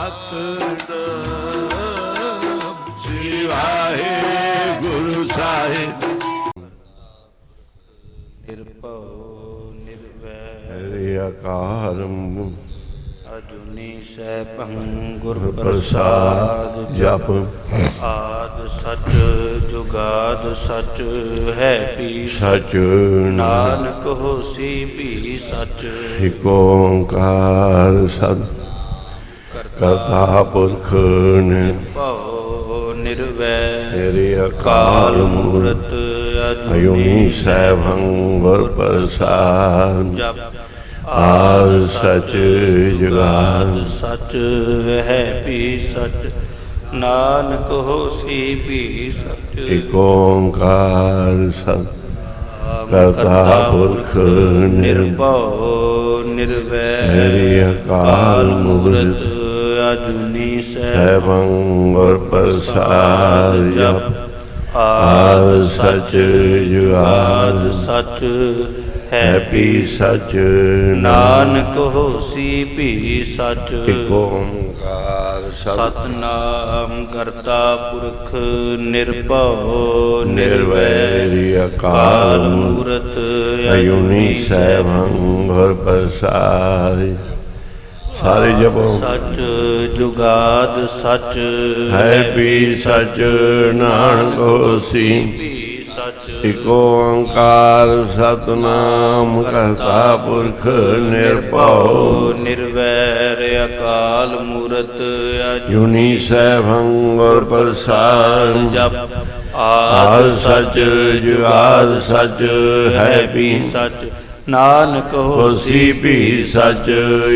ਸਤਿਨਾਮ ਸ੍ਰੀ ਵਾਹਿਗੁਰੂ ਸਾਹਿਬ। ਨਿਰਭਉ ਨਿਰਵੈਰ ਹਰਿ ਅਕਾਲ ਅਜੂਨੀ ਸੈਭੰ ਗੁਰ ਪ੍ਰਸਾਦ ਪ੍ਰਸਾਦ ਜਪ ਆਦ ਸਚ ਜੁਗਾਦ ਸਚ ਹੈ ਵੀ ਸਚ ਨਾਨਕ ਹੋਸੀ ਵੀ ਸਚ। ਇਕ ਓੰਕਾਰ ਸਤਿ ਕਰਤਾ ਪੁਰਖ ਨਿਰਭਉ ਨਿਰਵੈਰ ਹਰਿ ਕਾਲ ਅਕਾਲ ਮੂਰਤ ਅਜੂਨੀ ਸੈਭੰ ਗੁਰ ਪ੍ਰਸਾਦ ਜਪ ਆਦ ਸਚ ਜੁਗਾਦ ਸਚ ਹੈ ਵੀ ਸਚ ਨਾਨਕ ਹੋਸੀ ਵੀ ਸਚ। ਇਕ ਓੰਕਾਰ ਸਤਿ ਕਰਤਾ ਪੁਰਖ ਨਿਰਭਉ ਨਿਰਵੈਰ ਹਰਿ ਅਕਾਲ ਮੂਰਤ ਅਜੂਨੀ ਸੈਭੰ ਗੁਰ ਪ੍ਰਸਾਦ ਜਪ ਆਦ ਸਚ ਜੁਗਾਦ ਸਚ ਹੈ ਵੀ ਸਚ ਨਾਨਕ ਹੋਸੀ ਵੀ ਸਚ। ਇਕ ਓੰਕਾਰ ਸਤਿ ਸਤਨਾਮ ਕਰਤਾ ਪੁਰਖ ਨਿਰਭਉ ਨਿਰਵੈਰੀ ਅਕਾਲ ਮੂਰਤ ਅਜੂਨੀ ਸੈਭੰ ਗੁਰ ਪ੍ਰਸਾਦ। ਸਾਰੇ ਜਪੋ ਸਚ ਜੁਗਾਦ ਸਚ ਹੈ ਵੀ ਸਚ ਨਾਨਕ ਹੋਸੀ ਵੀ ਸਚ। ਇਕ ਓੰਕਾਰ ਸਤਿਨਾਮ ਕਰਤਾ ਪੁਰਖ ਨਿਰਭਉ ਨਿਰਵੈਰ ਅਕਾਲ ਮੂਰਤ ਅਜੂਨੀ ਸੈਭੰ ਗੁਰ ਪ੍ਰਸਾਦ ਜਪ ਆਦ ਸਚ ਜੁਗਾਦ ਸਚ ਹੈ ਵੀ ਸਚ ਨਾਨਕ ਹੋਸੀ ਵੀ ਸਚ।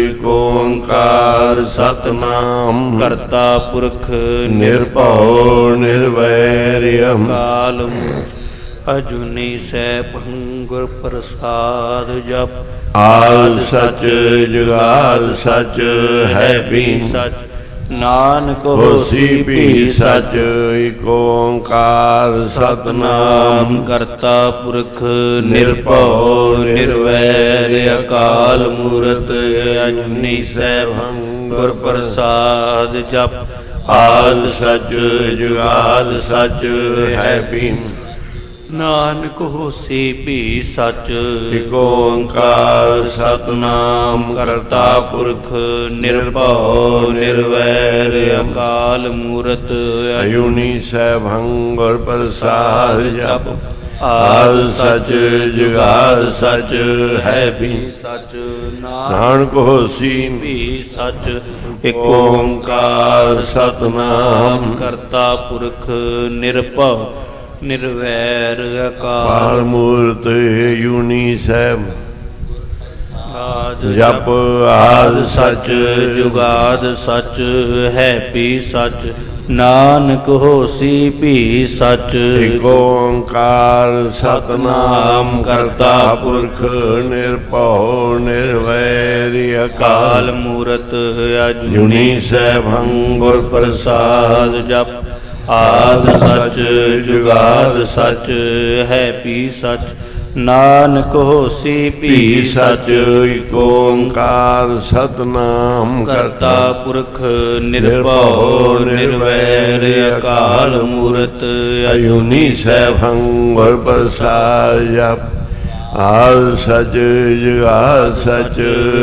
ਇਕ ਓੰਕਾਰ ਸਤਿਨਾਮ ਕਰਤਾ ਪੁਰਖ ਨਿਰਭਉ ਨਿਰਵੈਰਯ ਕਾਲ ਅਜੂਨੀ ਸੈਭੰ ਗੁਰ ਪ੍ਰਸਾਦ ਜਪ ਆਦ ਸਚ ਜੁਗਾਦ ਸਚ ਹੈ ਵੀ ਸਚ ਨਾਨਕ ਹੋਸੀ ਵੀ ਸਚ। ਇਕ ਓੰਕਾਰ ਸਤਿਨਾਮ ਕਰਤਾ ਪੁਰਖ ਨਿਰਭਉ ਨਿਰਵੈਰ ਅਕਾਲ ਮੂਰਤ ਅਜੂਨੀ ਸੈਭੰ ਗੁਰ ਪ੍ਰਸਾਦ ਜਪ ਆਦ ਸਚ ਜੁਗਾਦ ਸਚ ਹੈ ਵੀ ਨਾਨਕ ਹੋਸੀ ਵੀ ਸਚ। ਇਕ ਓੰਕਾਰ ਸਤਿਨਾਮ ਕਰਤਾ ਪੁਰਖ ਨਿਰਭਉ ਨਿਰਵੈਰ ਅਕਾਲ ਮੂਰਤ ਅਜੂਨੀ ਸੈਭੰ ਗੁਰ ਪ੍ਰਸਾਦ ਜਪ ਆਦ ਸਚ ਜੁਗਾਦ ਸਚ ਹੈ ਵੀ ਸਚ ਨਾਨਕ ਹੋਸੀ ਵੀ ਸਚ। ਇਕ ਓੰਕਾਰ ਸਤਿਨਾਮ ਕਰਤਾ ਪੁਰਖ ਨਿਰਭਉ ਨਿਰਵੈਰ ਕਾਲ ਅਕਾਲ ਮੂਰਤ ਅਜੂਨੀ ਸੈਭ ਆਦ ਜਪ ਆਦ ਸਚ ਜੁਗਾਦ ਸਚ ਹੈ ਵੀ ਸਚ ਨਾਨਕ ਹੋਸੀ ਵੀ ਸਚ। ਇਕ ਓੰਕਾਰ ਸਤਿਨਾਮ ਕਰਤਾ ਪੁਰਖ ਨਿਰਭਉ ਨਿਰਵੈਰ ਕਾਲ ਅਕਾਲ ਮੂਰਤ ਅਜੂਨੀ ਅਜੂਨੀ ਸੈਭੰ ਗੁਰ ਪ੍ਰਸਾਦ ਜਪ ਆਦ ਸਚ ਜੁਗਾਦ ਸਚ ਹੈ ਵੀ ਸਚ ਨਾਨਕ ਹੋਸੀ ਵੀ ਸਚ। ਇਕ ਓੰਕਾਰ ਸਤਿਨਾਮ ਕਰਤਾ ਪੁਰਖ ਨਿਰਭਉ ਨਿਰਵੈਰ ਅਕਾਲ ਮੂਰਤ ਅਜੂਨੀ ਸੈਭੰ ਗੁਰ ਪ੍ਰਸਾਦ ਜਪ ਆਦ ਸਚ ਜੁਗਾਦ ਸਚ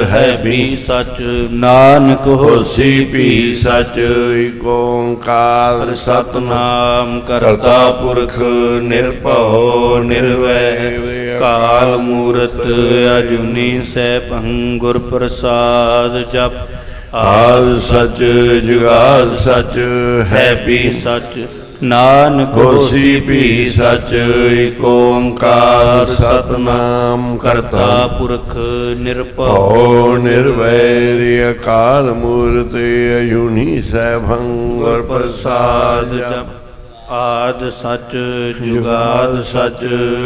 ਹੈ ਵੀ ਸਚ ਨਾਨਕ ਹੋਸੀ ਵੀ ਸਚ। ਇਕ ਓੰਕਾਰ ਸਤਿਨਾਮ ਕਰਤਾ ਪੁਰਖ ਨਿਰਭਉ ਨਿਰਵੈਰ ਕਾਲ ਮੂਰਤ ਅਜੂਨੀ ਸੈਭੰ ਗੁਰ ਪ੍ਰਸਾਦ ਜਪ ਆਦ ਸਚ ਜੁਗਾਦ ਸਚ ਹੈ ਵੀ ਸਚ ਨਾਨਕ ਹੋਸੀ ਵੀ ਸਚ। ਇਕ ਓੰਕਾਰ ਸਤਿਨਾਮ ਕਰਤਾ ਪੁਰਖ ਨਿਰਭਉ ਭਉ ਨਿਰਵੈਰ ਅਕਾਲ ਮੂਰਤ ਅਜੂਨੀ ਸੈਭੰ ਗੁਰ ਪ੍ਰਸਾਦ ਜਪ ਆਦ ਸਚ ਜੁਗਾਦ ਸਚ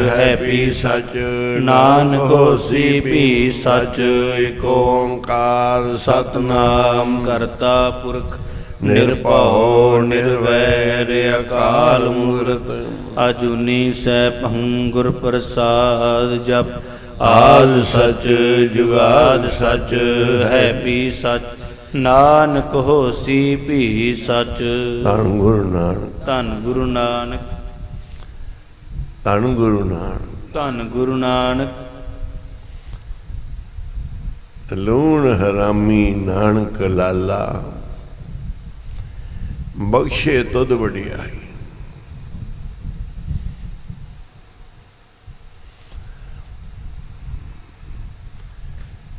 ਹੈ ਵੀ ਸਚ ਨਾਨਕ ਹੋਸੀ ਵੀ ਸਚ। ਇਕ ਓੰਕਾਰ ਸਤਿਨਾਮ ਕਰਤਾ ਪੁਰਖ ਨਿਰਭਉ ਨਿਰਵੈਰ ਅਕਾਲ ਮੂਰਤ ਅਜੂਨੀ ਸੈਭੰ ਗੁਰ ਪ੍ਰਸਾਦ ਜਪ ਆਦ ਸਚ ਜੁਗਾਦ ਸਚ ਹੈ ਵੀ ਸਚ ਨਾਨਕ ਹੋਸੀ ਭੀ ਸਚ। ਧੰਨ ਗੁਰੂ ਨਾਨਕ, ਧੰਨ ਗੁਰੂ ਨਾਨਕ, ਧੰਨ ਗੁਰੂ ਨਾਨਕ। ਧੰਨ ਗੁਰੂ ਨਾਨਕ। ਲੂਣ ਹਰਾਮੀ ਨਾਨਕ ਲਾਲਾ, ਬਖਸ਼ੇ ਤੁਧ ਵਡਿਆਈ।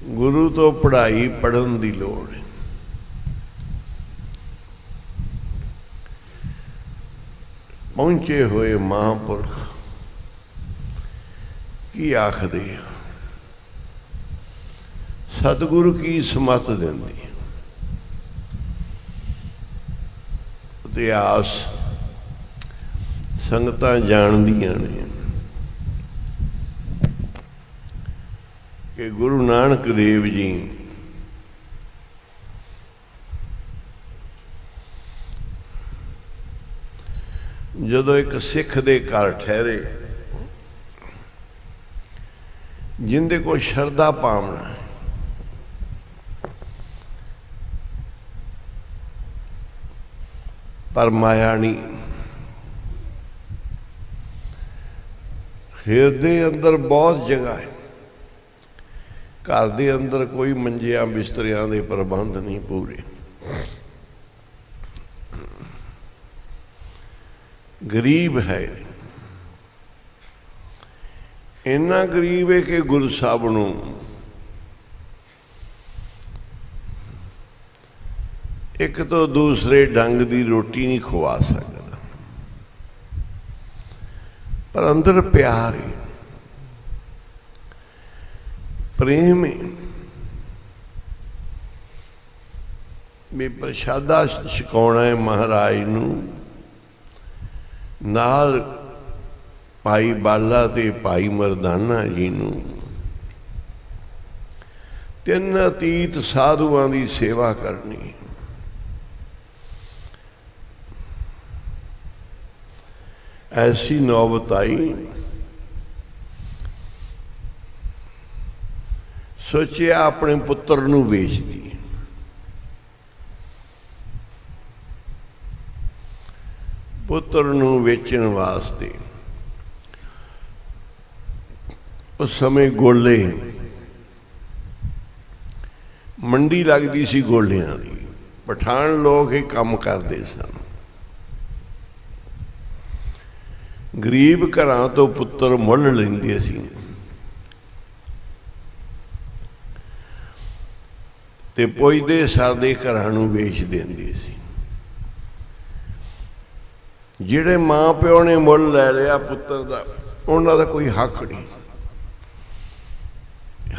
ਗੁਰੂ ਤੋਂ ਪੜ੍ਹਾਈ ਪੜ੍ਹਨ ਦੀ ਲੋੜ ਹੈ। ਪਹੁੰਚੇ ਹੋਏ ਮਹਾਂਪੁਰਖ ਕੀ ਆਖਦੇ ਆ, ਸਤਿਗੁਰੂ ਕੀ ਸਮਤ ਦਿੰਦੀ। ਇਤਿਹਾਸ ਸੰਗਤਾਂ ਜਾਣਦੀਆਂ ਨੇ ਕਿ ਗੁਰੂ ਨਾਨਕ ਦੇਵ ਜੀ ਜਦੋਂ ਇੱਕ ਸਿੱਖ ਦੇ ਘਰ ਠਹਿਰੇ, ਜਿੰਦੇ ਕੋਲ ਸ਼ਰਧਾ ਭਾਵਨਾ ਹੈ, ਪਰ ਮਾਇਆ ਨਹੀਂ। ਹਿਰਦੇ ਅੰਦਰ ਬਹੁਤ ਜਗ੍ਹਾ ਹੈ, ਘਰ ਦੇ ਅੰਦਰ ਕੋਈ ਮੰਜਿਆਂ ਬਿਸਤਰਿਆਂ ਦੇ ਪ੍ਰਬੰਧ ਨਹੀਂ ਪੂਰੇ। ਗਰੀਬ ਹੈ, ਇੰਨਾ ਗਰੀਬ ਹੈ ਕਿ ਗੁਰੂ ਸਾਹਿਬ ਨੂੰ ਇੱਕ ਤੋਂ ਦੂਸਰੇ ਢੰਗ ਦੀ ਰੋਟੀ ਨਹੀਂ ਖਵਾ ਸਕਦਾ, ਪਰ ਅੰਦਰ ਪਿਆਰ ਹੈ, ਪ੍ਰੇਮ ਹੈ। ਵੀ ਪ੍ਰਸ਼ਾਦਾ ਛਕਾਉਣਾ ਹੈ ਮਹਾਰਾਜ ਨੂੰ, ਨਾਲ ਭਾਈ ਬਾਲਾ ਤੇ ਭਾਈ ਮਰਦਾਨਾ ਜੀ ਨੂੰ, ਤਿੰਨ ਅਤੀਤ ਸਾਧੂਆਂ ਦੀ ਸੇਵਾ ਕਰਨੀ। ਐਸੀ ਨੌਬਤ ਆਈ, ਸੋਚਿਆ ਆਪਣੇ ਪੁੱਤਰ ਨੂੰ ਵੇਚ ਦੀ। ਪੁੱਤਰ ਨੂੰ ਵੇਚਣ ਵਾਸਤੇ ਉਸ ਸਮੇਂ ਗੋਲੇ, ਮੰਡੀ ਲੱਗਦੀ ਸੀ ਗੋਲਿਆਂ ਦੀ, ਪਠਾਨ ਲੋਕ ਇਹ ਕੰਮ ਕਰਦੇ ਸਨ। ਗਰੀਬ ਘਰਾਂ ਤੋਂ ਪੁੱਤਰ ਮੁੱਲ ਲੈਂਦੇ ਸੀ ਤੇ ਪੁੱਜਦੇ ਸਾਡੇ ਘਰਾਂ ਨੂੰ ਵੇਚ ਦਿੰਦੇ ਸੀ। ਜਿਹੜੇ ਮਾਂ ਪਿਓ ਨੇ ਮੁੱਲ ਲੈ ਲਿਆ ਪੁੱਤਰ ਦਾ, ਉਹਨਾਂ ਦਾ ਕੋਈ ਹੱਕ ਨਹੀਂ।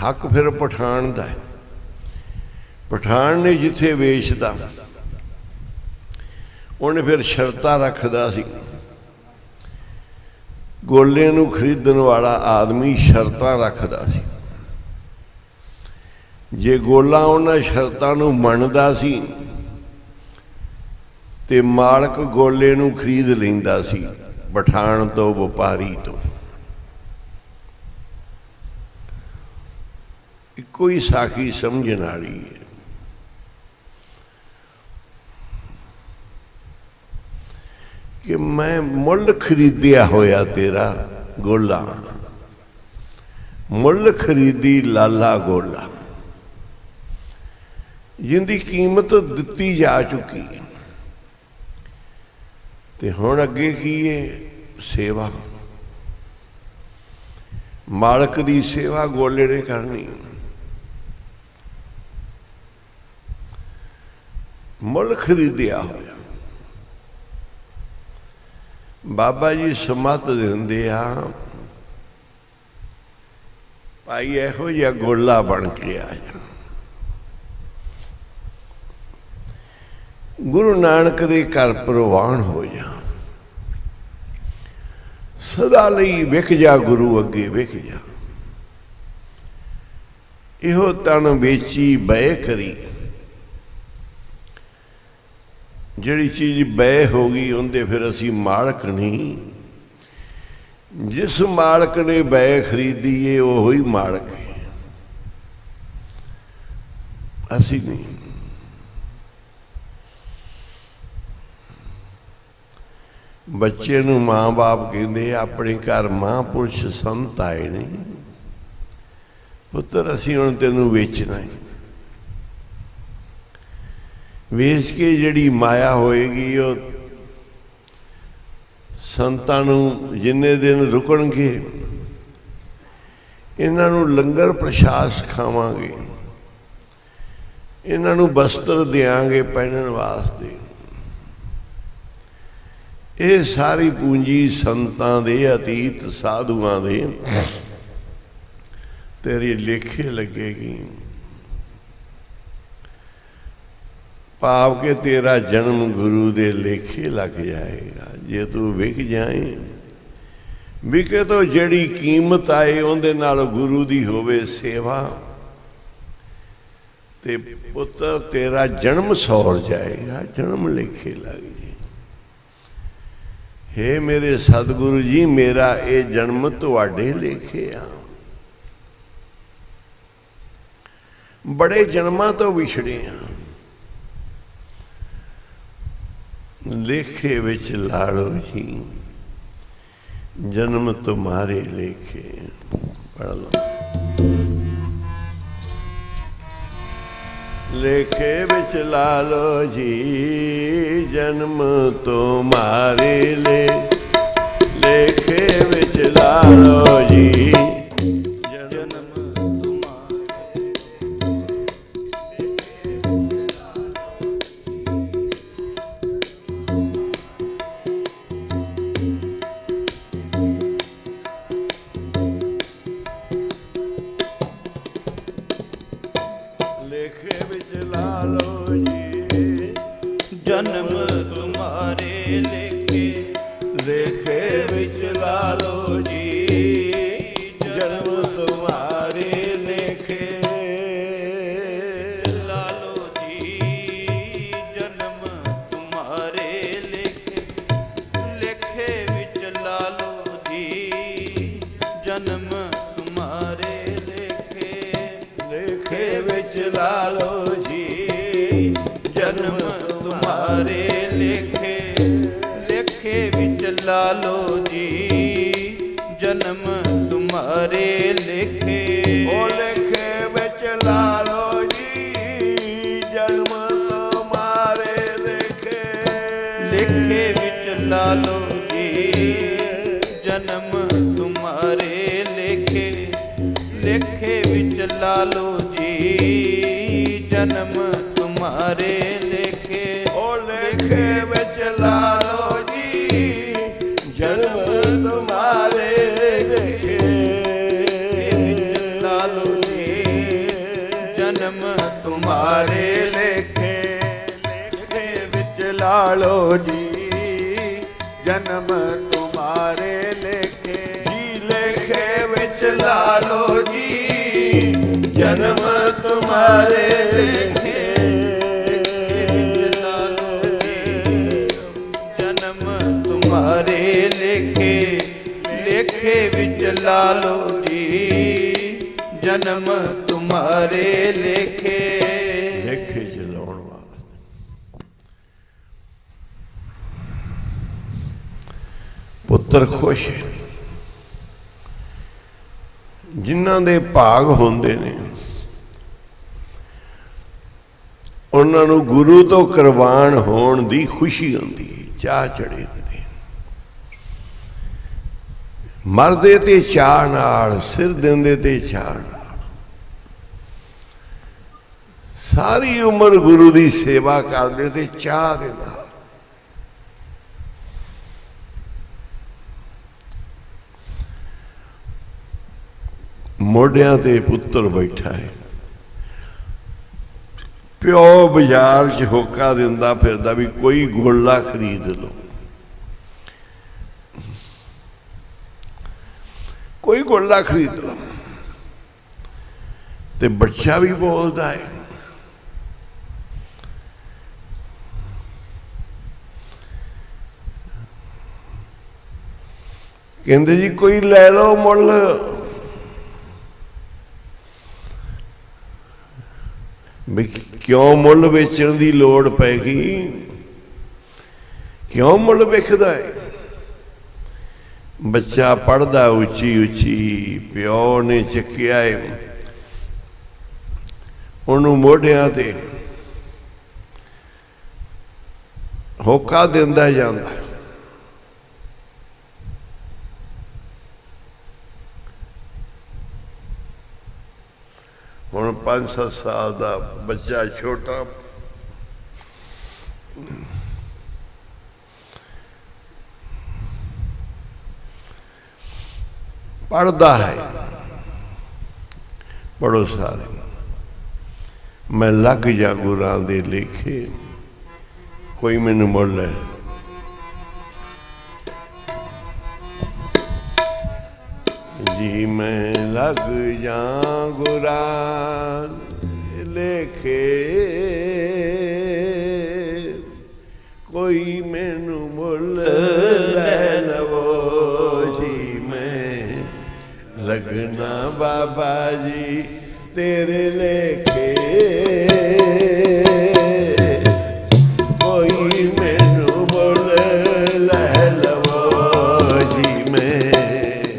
ਹੱਕ ਫਿਰ ਪਠਾਨ ਦਾ ਹੈ। ਪਠਾਨ ਨੇ ਜਿੱਥੇ ਵੇਚਦਾ, ਉਹਨੇ ਫਿਰ ਸ਼ਰਤਾਂ ਰੱਖਦਾ ਸੀ। ਗੋਲੇ ਨੂੰ ਖਰੀਦਣ ਵਾਲਾ ਆਦਮੀ ਸ਼ਰਤਾਂ ਰੱਖਦਾ ਸੀ। ਜੇ ਗੋਲਾ ਉਹਨਾਂ ਸ਼ਰਤਾਂ ਨੂੰ ਮੰਨਦਾ ਸੀ ਤੇ ਮਾਲਕ ਗੋਲੇ ਨੂੰ ਖਰੀਦ ਲੈਂਦਾ ਸੀ ਪਠਾਨ ਤੋਂ, ਵਪਾਰੀ ਤੋਂ। ਇੱਕੋ ਹੀ ਸਾਖੀ ਸਮਝਣ ਵਾਲੀ ਹੈ। ਕਿ ਮੈਂ ਮੁੱਲ ਖਰੀਦਿਆ ਹੋਇਆ ਤੇਰਾ ਗੋਲਾ, ਮੁੱਲ ਖਰੀਦੀ ਲਾਲਾ ਗੋਲਾ, ਜਿੰਦੀ ਕੀਮਤ ਦਿੱਤੀ ਜਾ ਚੁੱਕੀ। ਤੇ ਹੁਣ ਅੱਗੇ ਕੀ ਹੈ? ਸੇਵਾ। ਮਾਲਕ ਦੀ ਸੇਵਾ ਗੋਲੇ ਨੇ ਕਰਨੀ। ਮੁੱਲ ਖਰੀਦਿਆ ਹੋਇਆ। ਬਾਬਾ ਜੀ ਸਮਤ ਦਿੰਦੇ ਆ, ਭਾਈ ਇਹੋ ਜਿਹਾ ਗੋਲਾ ਬਣ ਕੇ ਆ ਜਾ। ਗੁਰੂ ਨਾਨਕ ਦੇ ਘਰ ਪ੍ਰਵਾਨ ਹੋ ਜਾ, ਸਦਾ ਲਈ ਵਿਕ ਜਾ, ਗੁਰੂ ਅੱਗੇ ਵਿਕ ਜਾ। ਇਹੋ ਤਨ ਵੇਚੀ ਬੈ ਕਰੀ। ਜਿਹੜੀ ਚੀਜ਼ ਬੈ ਹੋ ਗਈ ਉਹਦੇ ਫਿਰ ਅਸੀਂ ਮਾਲਕ ਨਹੀਂ। ਜਿਸ ਮਾਲਕ ਨੇ ਬੈ ਖਰੀਦੀ ਏ ਉਹ ਹੀ ਮਾਲਕ ਹੈ, ਅਸੀਂ ਨਹੀਂ। ਬੱਚੇ ਨੂੰ ਮਾਂ ਬਾਪ ਕਹਿੰਦੇ ਆਪਣੇ ਘਰ ਮਹਾਂਪੁਰਸ਼ ਸੰਤ ਆਏ ਨੇ, ਪੁੱਤਰ ਅਸੀਂ ਹੁਣ ਤੈਨੂੰ ਵੇਚਣਾ ਹੈ। ਵੇਚ ਕੇ ਜਿਹੜੀ ਮਾਇਆ ਹੋਏਗੀ ਉਹ ਸੰਤਾਂ ਨੂੰ ਜਿੰਨੇ ਦਿਨ ਰੁਕਣਗੇ ਇਹਨਾਂ ਨੂੰ ਲੰਗਰ ਪ੍ਰਸ਼ਾਦ ਸਿਖਾਵਾਂਗੇ, ਇਹਨਾਂ ਨੂੰ ਬਸਤਰ ਦਿਆਂਗੇ ਪਹਿਨਣ ਵਾਸਤੇ। ਇਹ ਸਾਰੀ ਪੂੰਜੀ ਸੰਤਾਂ ਦੇ, ਅਤੀਤ ਸਾਧੂਆਂ ਦੇ ਤੇਰੇ ਲੇਖੇ ਲੱਗੇਗੀ। ਭਾਵ ਕਿ ਤੇਰਾ ਜਨਮ ਗੁਰੂ ਦੇ ਲੇਖੇ ਲੱਗ ਜਾਏਗਾ। ਜੇ ਤੂੰ ਵਿਕ ਜਾਏ, ਵਿਕੇ ਤੋਂ ਜਿਹੜੀ ਕੀਮਤ ਆਏ ਉਹਦੇ ਨਾਲ ਗੁਰੂ ਦੀ ਹੋਵੇ ਸੇਵਾ, ਤੇ ਪੁੱਤਰ ਤੇਰਾ ਜਨਮ ਸੌਰ ਜਾਏਗਾ, ਜਨਮ ਲੇਖੇ ਲੱਗ ਜਾਏ। ਹੇ ਮੇਰੇ ਸਤਿਗੁਰੂ ਜੀ, ਮੇਰਾ ਇਹ ਜਨਮ ਤੁਹਾਡੇ ਲੇਖੇ ਆ। ਬੜੇ ਜਨਮਾਂ ਤੋਂ ਵਿਛੜੇ ਆ, ਲੇਖੇ ਵਿੱਚ ਲਾੜੋ ਜੀ, ਜਨਮ ਤੁਮਾਰੇ ਲੇਖੇ। ਪੜ੍ਹ ਲਓ। ਲੇਖੇ ਵਿੱਚ ਲਾ ਲੋ ਜੀ, ਜਨਮ ਤੁਮਾਰੇ ਲੇਖੇ ਵਿੱਚ ਲਾ ਲੋ ਜੀ, ਜਨਮ ਤੁਮਾਰੇ ਲੇਖੇ। ਲੇਖੇ ਵਿੱਚ ਲਾ ਲੋ ਜੀ, ਜਨਮ ਤੁਮਾਰੇ ਲੇਖੇ। ਲਾ ਲੋ ਜੀ, ਜਨਮ ਤੁਮਾਰੇ ਲੇਖੇ। ਲੇਖੇ ਵਿੱਚ ਲਾ ਲੋ ਜੀ, ਜਨਮ ਤੁਮਾਰੇ ਲੇਖੇ। ਲੇਖੇ ਵਿੱਚ ਲਾ ਲੋ ਜੀ, ਜਨਮ ਤੁਮਾਰੇ ਲੇਖੇ। ਲੇਖੇ ਵਿੱਚ ਲਾ ਲੋ ਜੀ, ਜਨਮ ਤੁਮਾਰੇ ਲੇਖੇ। ਉਹ ਲੇਖੇ ਵਿੱਚ ਲਾ ਲੋ ਜੀ, ਜਨਮ ਤੁਮਾਰੇ ਲੇਖੇ। ਲੇਖੇ ਵਿੱਚ ਲਾ ਲੋ ਜੀ, ਜਨਮ ਤੁਮਾਰੇ ਲੇਖੇ। ਲੇਖੇ ਵਿੱਚ ਲਾ ਲੋ ਜੀ, ਜਨਮ ਤੁਮਾਰੇ ਲੇਖੇ। ਉਹ ਲੇਖੇ ਵਿੱਚ ਲਾ ਲੋ ਜੀ, ਜਨਮ ਤੁਮਾਰੇ ਲੇਖੇ। ਲਾ ਲੋ ਜੀ, ਜਨਮ ਤੁਮਾਰੇ ਲੇਖੇ। ਲੇਖੇ ਵਿੱਚ ਲਾ ਲੋ ਜੀ, ਜਨਮ ਤੁਮਾਰੇ ਲੇਖੇ। ਜੀ ਲੇਖੇ ਵਿੱਚ ਲਾ ਲੋ ਜੀ, ਜਨਮ ਤੁਮਾਰੇ ਲੇਖੇ। ਤੁਮਾਰੇ ਲੇਖੇ। ਲੇਖੇ ਵਿੱਚ ਲਾ ਲੋ ਜੀ, ਜਨਮ ਤੁਮਾਰੇ ਲੇਖੇ। ਲੇਖੇ ਚ ਲਾਉਣ ਵਾਸਤੇ ਪੁੱਤਰ ਖੁਸ਼ ਹੈ। ਜਿਨ੍ਹਾਂ ਦੇ ਭਾਗ ਹੁੰਦੇ ਨੇ ਉਹਨਾਂ ਨੂੰ ਗੁਰੂ ਤੋਂ ਕੁਰਬਾਨ ਹੋਣ ਦੀ ਖੁਸ਼ੀ ਹੁੰਦੀ ਹੈ, ਚਾਹ ਚੜੇ ਹੁੰਦੇ। ਮਰਦੇ ਤੇ ਚਾਹ ਨਾਲ, ਸਿਰ ਦਿੰਦੇ ਤੇ ਚਾਹ ਨਾਲ। ਸਾਰੀ ਉਮਰ ਗੁਰੂ ਦੀ ਸੇਵਾ ਕਰਦੇ ਤੇ ਚਾਹ ਦੇ ਨਾਲ। ਮੋਢਿਆਂ ਤੇ ਪੁੱਤਰ ਬੈਠਾ ਹੈ, ਪਿਓ ਬਾਜ਼ਾਰ 'ਚ ਹੋਕਾ ਦਿੰਦਾ ਫਿਰਦਾ ਵੀ ਕੋਈ ਗੋਲਾ ਖਰੀਦ ਲਓ, ਕੋਈ ਗੋਲਾ ਖਰੀਦ ਲਓ। ਤੇ ਬੱਚਾ ਵੀ ਬੋਲਦਾ ਹੈ, ਕਹਿੰਦੇ ਜੀ ਕੋਈ ਲੈ ਲਓ ਮੁੱਲ। ਵੀ ਕਿਉਂ ਮੁੱਲ ਵੇਚਣ ਦੀ ਲੋੜ ਪੈ ਗਈ? ਕਿਉਂ ਮੁੱਲ ਵਿਕਦਾ ਹੈ? ਬੱਚਾ ਪੜ੍ਹਦਾ ਉੱਚੀ ਉੱਚੀ, ਪਿਓ ਨੇ ਚੱਕਿਆ ਏ ਉਹਨੂੰ ਮੋਢਿਆਂ ਤੇ, ਹੋਕਾ ਦਿੰਦਾ ਜਾਂਦਾ। ਹੁਣ 5-7 ਸਾਲ ਦਾ ਬੱਚਾ ਛੋਟਾ ਪੜ੍ਹਦਾ ਹੈ, ਪੜ੍ਹੋ ਸਾਰੇ, ਮੈਂ ਲੱਗ ਜਾ ਗੁਰਾਂ ਦੇ ਲੇਖੇ, ਕੋਈ ਮੈਨੂੰ ਮੁੜ ਲੈ। ਜੀ ਮੈਂ ਲੱਗ ਜਾ ਗੁਰਾਂ ਦੇ ਲੇਖੇ, ਕੋਈ ਮੈਨੂੰ ਮੁੱਲ ਲੈ ਲਵੋ। ਜੀ ਮੈਂ ਲੱਗਣਾ ਬਾਬਾ ਜੀ ਤੇਰੇ ਲੇਖੇ, ਕੋਈ ਮੈਨੂੰ ਮੁੱਲ ਲੈ ਲਵੋ। ਜੀ ਮੈਂ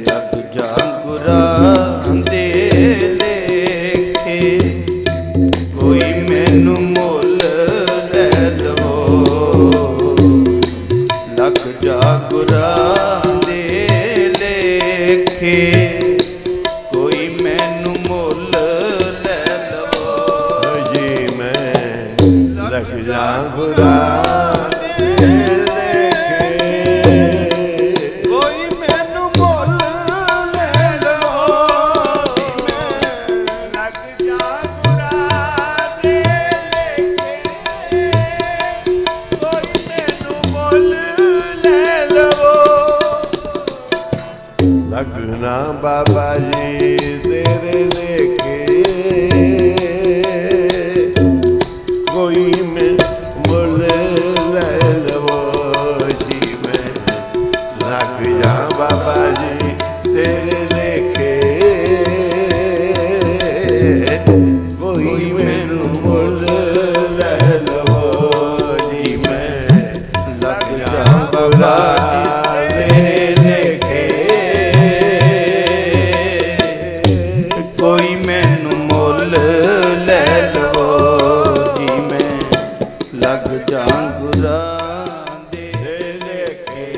ਲੱਗ ਜਾ ਗੁਰਾਂ ਦੇ ਲੇਖੇ, ਕੋਈ ਮੈਨੂੰ ਮੁੱਲ ਲੈ ਲਵੋ। ਲੱਗ ਜਾ ਗੁਰਾਂ ਦੇ ਲੇਖੇ, ਕੋਈ ਮੈਨੂੰ ਮੁੱਲ ਲੈ ਲਵੋ। ਜੀ ਮੈਂ ਲੱਗ ਜਾ ਗੁਰਾਂ ਦੇ ਲੇਖੇ, ਕੋਈ ਮੈਨੂੰ ਮੁੱਲ ਲੈ ਲਵੋ। ਮੈਂ ਲੱਗ ਜਾ ਗੁਰਾਂ ਦੇ ਲੇਖੇ, ਕੋਈ ਮੈਨੂੰ ਮੁੱਲ ਲੈ ਲਵੋ। ਲੱਗਣਾ ਬਾਬਾ ਜੀ ਤੇਰੇ ਲੇਖੇ, ਕੋਈ ਮੈਨੂੰ ਮੁੱਲ ਲੈ ਲਵੋ। ਜੀ ਮੈਂ ਲੱਗ ਜਾ ਬਾਬਾ ਜੀ ਤੇਰੇ ਲੇਖੇ, ਕੋਈ ਮੈਨੂੰ ਮੁੱਲ ਲੈ ਲਵੋ। ਜੀ ਮੈਂ ਲੱਗ ਜਾ ਬਾਬਾ ਜੀ ਤੇਰੇ ਲੇਖੇ, ਕੋਈ ਮੈਨੂੰ ਮੁੱਲ ਲੈ ਲਵੋ। ਜੀ ਮੈਂ ਲੱਗ ਜਾ ਗੁਰਾਂ ਦੇ ਲੇਖੇ,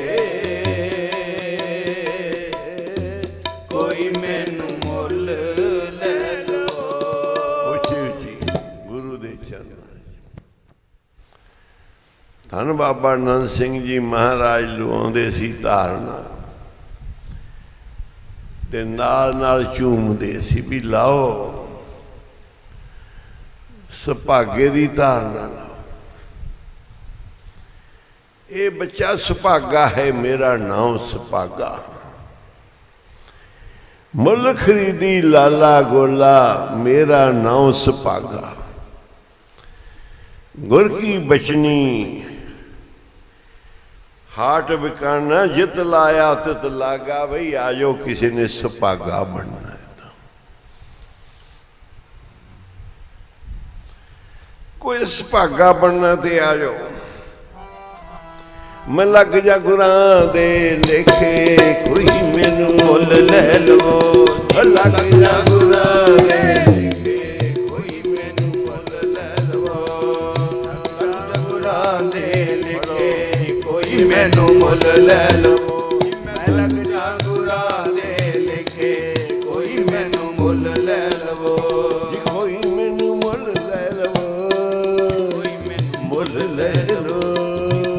ਕੋਈ ਮੈਨੂੰ ਮੁੱਲ ਲੈ ਲਵੋ। ਉੱਚੀ ਉੱਚੀ ਗੁਰੂ ਦੇ ਚਰਨਾਂ 'ਚ। ਧੰਨ ਬਾਬਾ ਨੰਦ ਸਿੰਘ ਜੀ ਮਹਾਰਾਜ ਲਵਾਉਂਦੇ ਸੀ ਧਾਰਨਾ, ਤੇ ਨਾਲ ਨਾਲ ਝੂਮਦੇ ਸੀ ਵੀ ਲਾਓ ਸੁਭਾਗੇ ਦੀ ਧਾਰਨਾ ਲਾਓ। ਇਹ ਬੱਚਾ ਸੁਭਾਗਾ ਹੈ, ਮੇਰਾ ਨਾਮ ਸੁਭਾਗਾ, ਮੁੱਲ ਖਰੀਦੀ ਲਾਲਾ ਗੋਲਾ, ਮੇਰਾ ਨਾਮ ਸੁਭਾਗਾ। ਗੁਰ ਕੀ ਬਚਨੀ ਹਾਟ ਵਿਕਾਨਾ, ਜਿਤ ਲਾਇਆ ਤਿਤ ਲਾਗਾ। ਬਈ ਆਜੋ ਕਿਸੇ ਨੇ ਸੁਭਾਗਾ ਬਣਨਾ ਹੈ ਤਾਂ ਕੋਈ ਸੁਭਾਗਾ ਬਣਨਾ ਤੇ ਆਜੋ। ਮੈਂ ਲੱਗ ਜਾ ਗੁਰਾਂ ਦੇ ਲੇਖੇ, ਕੋਈ ਮੈਨੂੰ ਮੁੱਲ ਲੈ ਲਵੋ। ਲੱਗ ਜਾ ਗੁਰਾਂ ਦੇ ਲੇਖੇ, ਕੋਈ ਮੈਨੂੰ ਮੁੱਲ ਲੈ ਲਵੋ। ਗੁਰਾਂ ਦੇ ਲੇਖੇ, ਕੋਈ ਮੈਨੂੰ ਮੁੱਲ ਲੈ ਲਵੋ। ਮੈਂ ਲੱਗ ਜਾ ਗੁਰਾਂ ਦੇ ਲੇਖੇ, ਕੋਈ ਮੈਨੂੰ ਮੁੱਲ ਲੈ ਲਵੋ। ਜੀ ਕੋਈ ਮੈਨੂੰ ਮੁੱਲ ਲੈ ਲਵੋ। ਕੋਈ ਮੈਨੂੰ ਮੁੱਲ ਲੈ ਲਵੋ।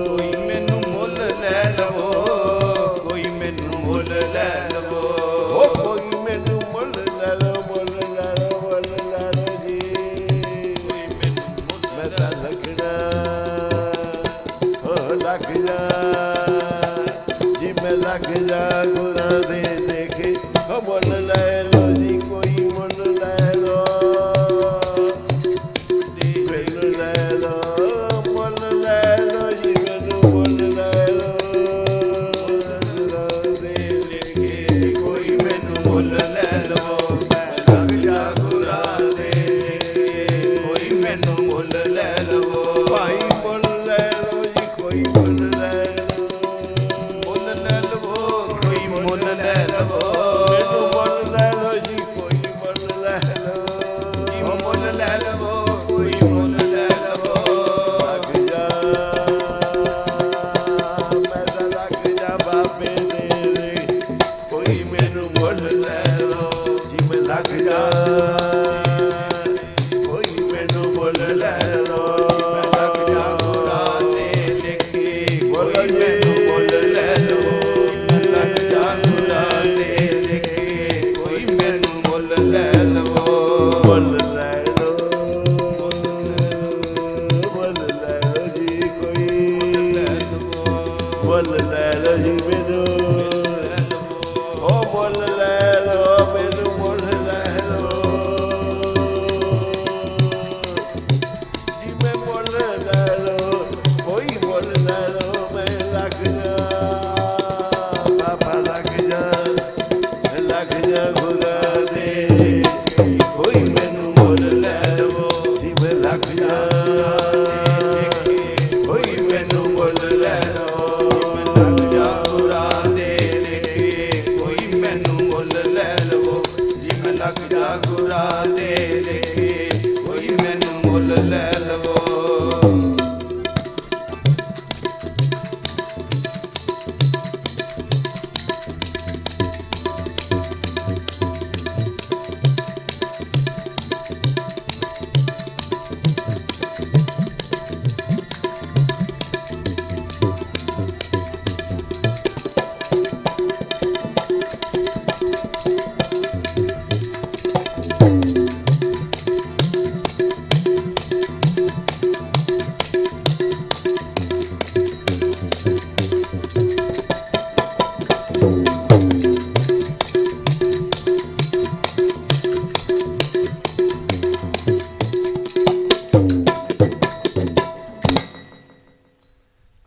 ਕੋਈ ਮੈਨੂੰ ਮੁੱਲ ਲੈ ਲਵੋ। ਕੋਈ ਮੈਨੂੰ ਮੁੱਲ ਲੈ ਲਵੋ। ਉਹ ਕੋਈ ਮੈਨੂੰ ਮੁੱਲ ਲੈ ਲਓ, ਮੁੱਲ ਲੈ ਲਓ, ਮੁੱਲ ਲੈ ਲਓ ਜੀ। ਕੋਈ ਮੈਨੂੰ ਮੁੱਲ ਮੈਂ ਤਾਂ ਲੱਗਣਾ ਉਹ ਲੱਗ ਜਾ ਜੀ, ਮੈਂ ਲੱਗ ਜਾ ਗੁਰਾਂ ਦੇ ਲੇਖੇ। ਉਹ ਮੁੱਲ ਲੈ ਲਓ ਜੀ, ਕੋਈ ਮੁੱਲ ਲੈ ਲਓ, ਮੈਨੂੰ ਲੈ ਲਓ, ਮੁੱਲ ਲੈ ਲਓ ਜੀ, ਮੈਨੂੰ ਮੁੱਲ ਲੈ ਲਓ। ਗੁਰਾਂ ਦੇ ਲੇਖੇ, ਕੋਈ ਮੈਨੂੰ ਮੁੱਲ ਲੈ ਲਵੋ। ਮੈਂ ਲੱਗ ਜਾ ਗੁਰਾਂ ਦੇ ਲੇਖੇ, ਕੋਈ ਮੈਨੂੰ ਮੁੱਲ ਲੈ ਲਵੋ। ਭਾਈ ਮੁੱਲ ਲੈ ਲਓ ਜੀ, ਕੋਈ ਮੁੱਲ ਲੈ ਲਓ। ਮੁੱਲ ਲੈ ਲਵੋ। ਕੋਈ ਮੁੱਲ ਲੈ ਲਓ ਜੀ ਮੈਨੂੰ, ਉਹ ਮੁੱਲ ਲੈ ਲਓ ਮੈਨੂੰ, ਮੁੱਲ ਲੈ ਲਓ ਜੀ ਮੈਂ ਮੁੱਲ ਲੈ ਲਓ, ਕੋਈ ਮੁੱਲ ਲੈ ਲਓ, ਮੈਂ ਲੱਗ ਜਾ ਬਾਬਾ ਲੱਗ ਜਾ ਗੁਰਾਂ ਦੇ, ਕੋਈ ਮੈਨੂੰ ਮੁੱਲ ਲੈ ਲਵੋ ਜੀ ਮੈਂ ਲੱਗ ਜਾ, ਕੋਈ ਮੈਨੂੰ ਮੁੱਲ ਲੈ ਲਓ, ਲੱਗ ਜਾ ਗੁਰਾਂ ਦੇ ਲੇਖੇ, ਕੋਈ ਮੈਨੂੰ ਮੁੱਲ ਲੈ ਲਵੋ ਜੀ ਮੈਂ ਲੱਗ ਜਾ ਗੁਰਾਂ ਦੇ ਲੇਖੇ, ਕੋਈ ਮੈਨੂੰ ਮੁੱਲ ਲੈ ਲਵੋ।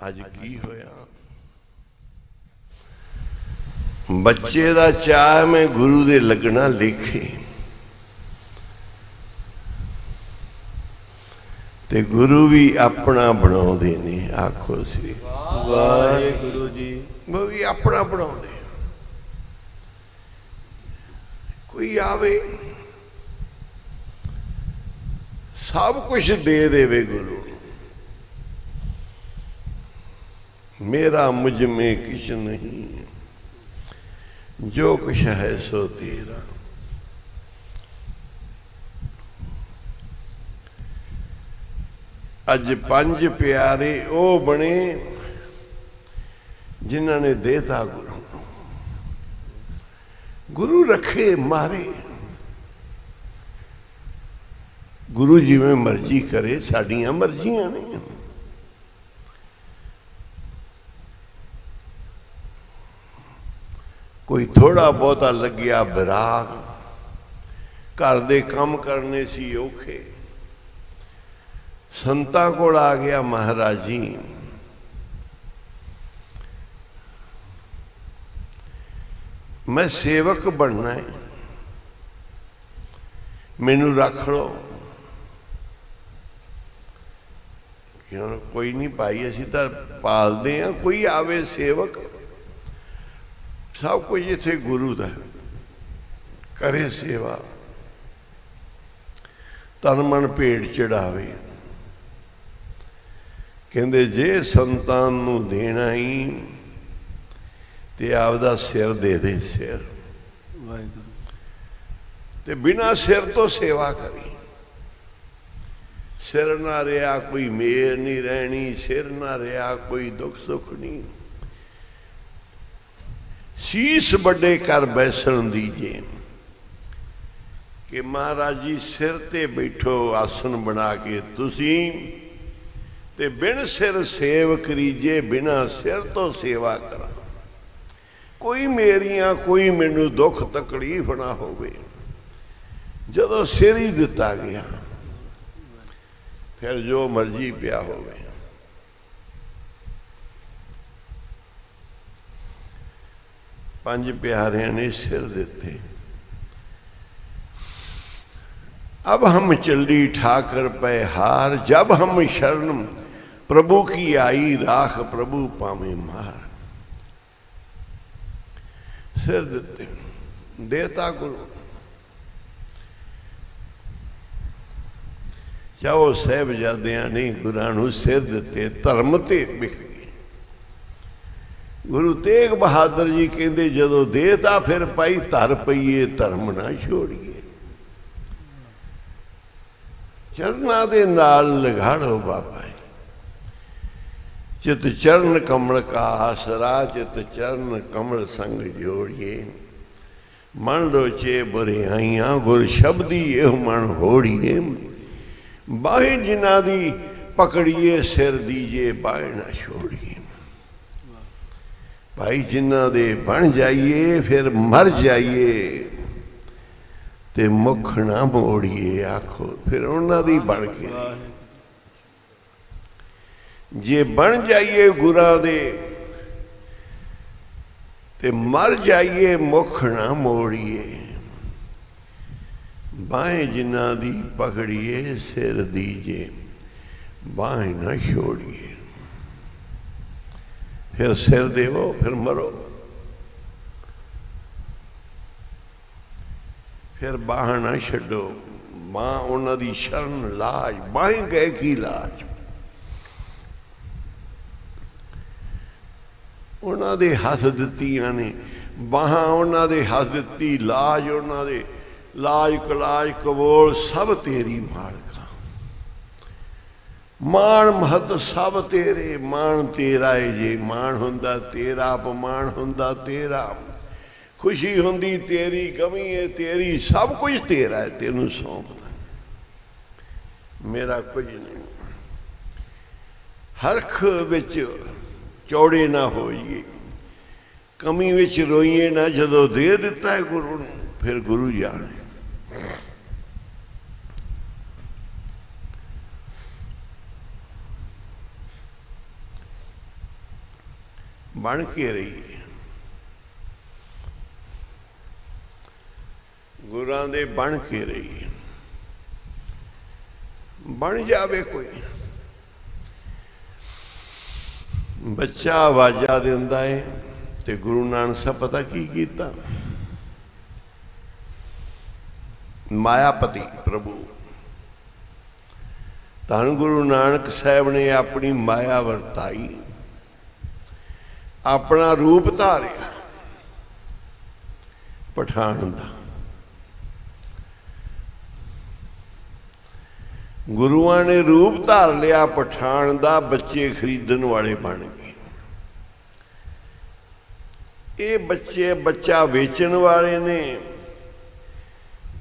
ਅੱਜ ਕੀ ਹੋਇਆ? ਬੱਚੇ ਦਾ ਚਾਹ ਮੈਂ ਗੁਰੂ ਦੇ ਲੱਗਣਾ ਲਿਖੇ, ਤੇ ਗੁਰੂ ਵੀ ਆਪਣਾ ਬਣਾਉਂਦੇ ਨੇ। ਆਖੋ ਸੀ ਵਾਹਿਗੁਰੂ ਜੀ। ਉਹ ਵੀ ਆਪਣਾ ਬਣਾਉਂਦੇ। ਕੋਈ ਆਵੇ ਸਭ ਕੁਝ ਦੇ ਦੇਵੇ ਗੁਰੂ, मेरा मुझ में किछ नहीं, जो कुछ है सो तेरा। अज पंज प्यारे ओ बने जिन्हों ने देता गुरु, गुरु रखे मारे, गुरु जिवें मर्जी करे, साडियां मर्जियां नहीं। कोई थोड़ा बहुता लग्या विराग, घर दे काम करने सी औखे, संतां कोल आ गया महाराज जी मैं सेवक बनना है, मैनू रख लो। कोई नहीं भाई, असीं तां पालदे हां, कोई आवे सेवक, सब कुछ इत्थे गुरु दा करे सेवा, तन मन भेंट चढ़ावे। कहंदे जे संतान नूं देना ही ते आपदा सिर दे दे, सिर ते बिना सिर तो सेवा करी। सिर ना रहा कोई मेर नहीं रहनी, सिर ना रहा कोई दुख सुख नहीं। शीस बड़े कर बैसन दीजिए कि महाराज जी सिर ते बैठो आसन बना के, तुसी ते बिन सिर सेव करीजे, बिना सिर तो सेवा करा। कोई मेरियां कोई मैनू दुख तकलीफ ना होवे। जदों सिर ही दिता गया फिर जो मर्जी पिया होवे। पंज प्यारियां ने सिर देते। अब हम चली ठाकर पे हार, जब हम शरण प्रभु की आई राख, प्रभु पावे मार। सिर देते, देता गुरु। चाहो साहिबजादियां ने गुरां नूं सिर दिते, धर्म ते बिक गए। गुरु तेग बहादुर जी कहते जदों देता फिर पाई धर पईए, धर्म ना छोड़िए। चरना दे नाल लगाड़ो बाबा, चित चरण कमल का आसरा, चित चरण कमल संग जोड़िए। मन लोचे बुराइयां गुर शब्दी एह मन होड़िए। बाहे जिन्हां दी पकड़िए, सिर दीजिए बाहे ना छोड़िए। भाई जिन्हां दे बन जाइए फिर मर जाइए ते मुख ना मोड़िए। आखो फिर उन्हां दी बन के जे बन जाइए गुरां दे ते मर जाइए मुख ना मोड़िए। बाहें जिन्हां दी पकड़िए सिर दीजे बाहें ना छोड़िए। फिर सिर देवो फिर मरो, फिर बाह ना छड्डो। मां उन्हां दी शरण लाज बाहें गए की लाज। उन्हां दे हथ दित्तियां ने बाहां उन्हां दे हथ दित्ती लाज उन्हां दे लाज कलाज कबोल सब तेरी मालका। मान महत सब तेरे मान तेरा है जे मान हुंदा तेरा अपमान हुंदा तेरा। खुशी हुंदी तेरी गमी है तेरी सब कुछ तेरा है तेनू सौंपदा मेरा कुछ नहीं। हरख विच चौड़े ना होइए कमी विच रोइए ना। जदों दे दिता है गुरु ने फिर गुरु जाने। बन के रहिए गुरां दे बन के रहिए। बन जावे कोई बच्चा आवाजा दिंदा है ते गुरु नानक साहब पता की कीता मायापति प्रभु धन गुरु नानक साहब ने अपनी माया वरताई अपना रूप धारिया पठान दा। गुरुआं ने रूप धार लिया पठान दा बच्चे खरीदन वाले बन गए। ये बच्चे बच्चा बेचण वाले ने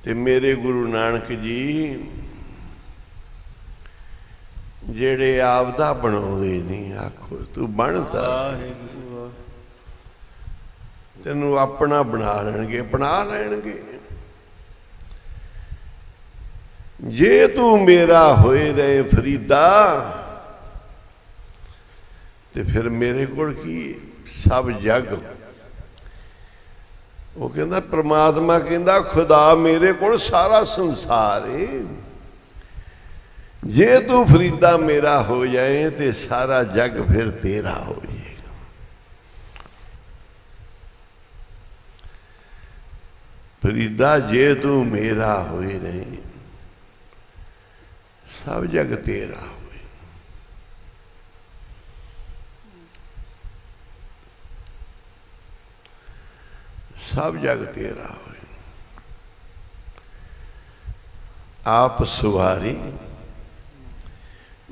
ते मेरे गुरु नानक जी जेड़े आपदा बनाउंदे नहीं। आखो तू बनता तेनू अपना बना लैणगे अपना लैणगे। जे तू मेरा होए रहे फरीदा ते फिर मेरे कोल की सब जग। वो कहता परमात्मा कहता खुदा मेरे कोल सारा संसार है। जे तू फरीदा मेरा हो जाए तो सारा जग फिर तेरा हो जाएगा। फरीदा जे तू मेरा होए रहे सब जग तेरा हुए। सब जग तेरा हुए। आप सवारी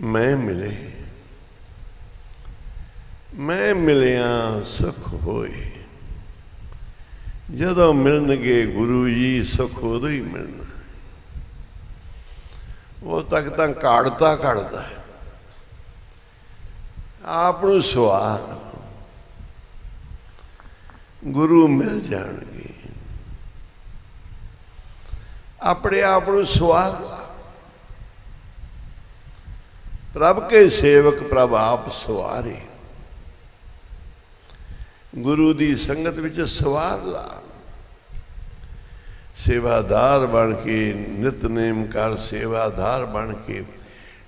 मैं मिले मैं मिलिया सुख होए। जदों मिलणगे गुरु जी सुख उदों ही मिलना। वो तक तो काढ़ता काढ़ता है आप सवार गुरु मिल जाएंगे। अपने आप सवार प्रभ के सेवक प्रभ आप सवारे। गुरु की संगत विच सवार ला। सेवादार बन के नितनेम कर सेवादार बन के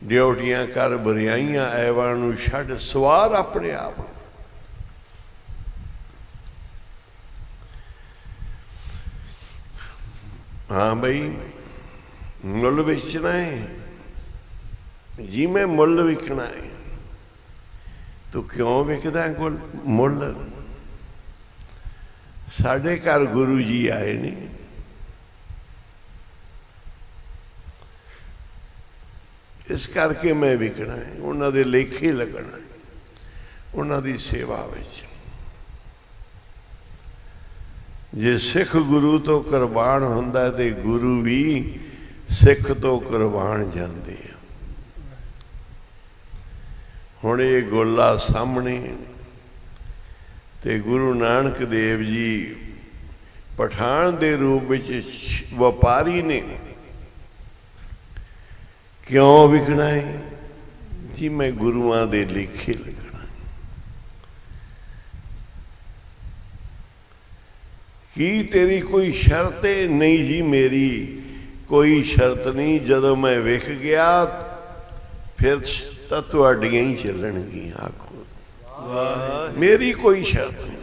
ड्यूटियां कर बुराइयां ऐवां नूं छड्ड सवार अपने आप। हाँ बई मुल बेचना है जी मैं मुल विकना है। तू क्यों विकदा है मुल? साढ़े घर गुरु जी आए नहीं इस करके मैं विकना है। उन्होंने दे लेखे लगना है उन्होंने सेवा विच। जे सिख गुरु तो कुर्बान हुंदा है तो गुरु भी सिख तो कुर्बान जाते हैं। हुण ये गोला सामने ਤੇ ਗੁਰੂ ਨਾਨਕ ਦੇਵ ਜੀ ਪਠਾਨ ਦੇ ਰੂਪ ਵਿੱਚ ਵਪਾਰੀ ਨੇ। ਕਿਉਂ ਵਿਕਣਾ ਹੈ ਜੀ? ਮੈਂ ਗੁਰੂਆਂ ਦੇ ਲੇਖੇ ਲੱਗਣਾ। ਕੀ ਤੇਰੀ ਕੋਈ ਸ਼ਰਤ ਹੈ? ਨਹੀਂ ਜੀ, ਮੇਰੀ ਕੋਈ ਸ਼ਰਤ ਨਹੀਂ। ਜਦੋਂ ਮੈਂ ਵਿਕ ਗਿਆ ਫਿਰ ਤਾਂ ਤੁਹਾਡੀਆਂ ਹੀ ਚੱਲਣਗੀਆਂ। ਆਖੋ ਮੇਰੀ ਕੋਈ ਸ਼ਰਤ ਨਹੀਂ।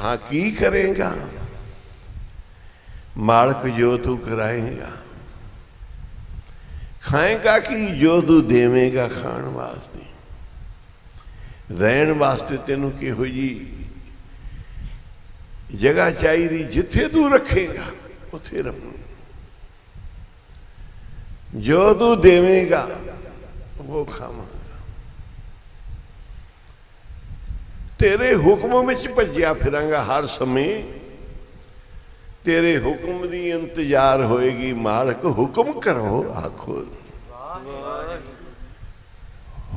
हाँ, की करेगा? मालिक जो तू कराएगा। खाएगा कि जो तू देवेगा खाण वास्ते। रहन वास्ते तेनू किहो जी जगह चाहिए, जिथे तू रखेगा उथे रहूं। जो तू देवेगा वो खावांगा। तेरे हुक्म विच भज्या फिरांगा हर समय। तेरे हुक्म दी इंतजार होएगी। मालिक हुक्म करो। आखो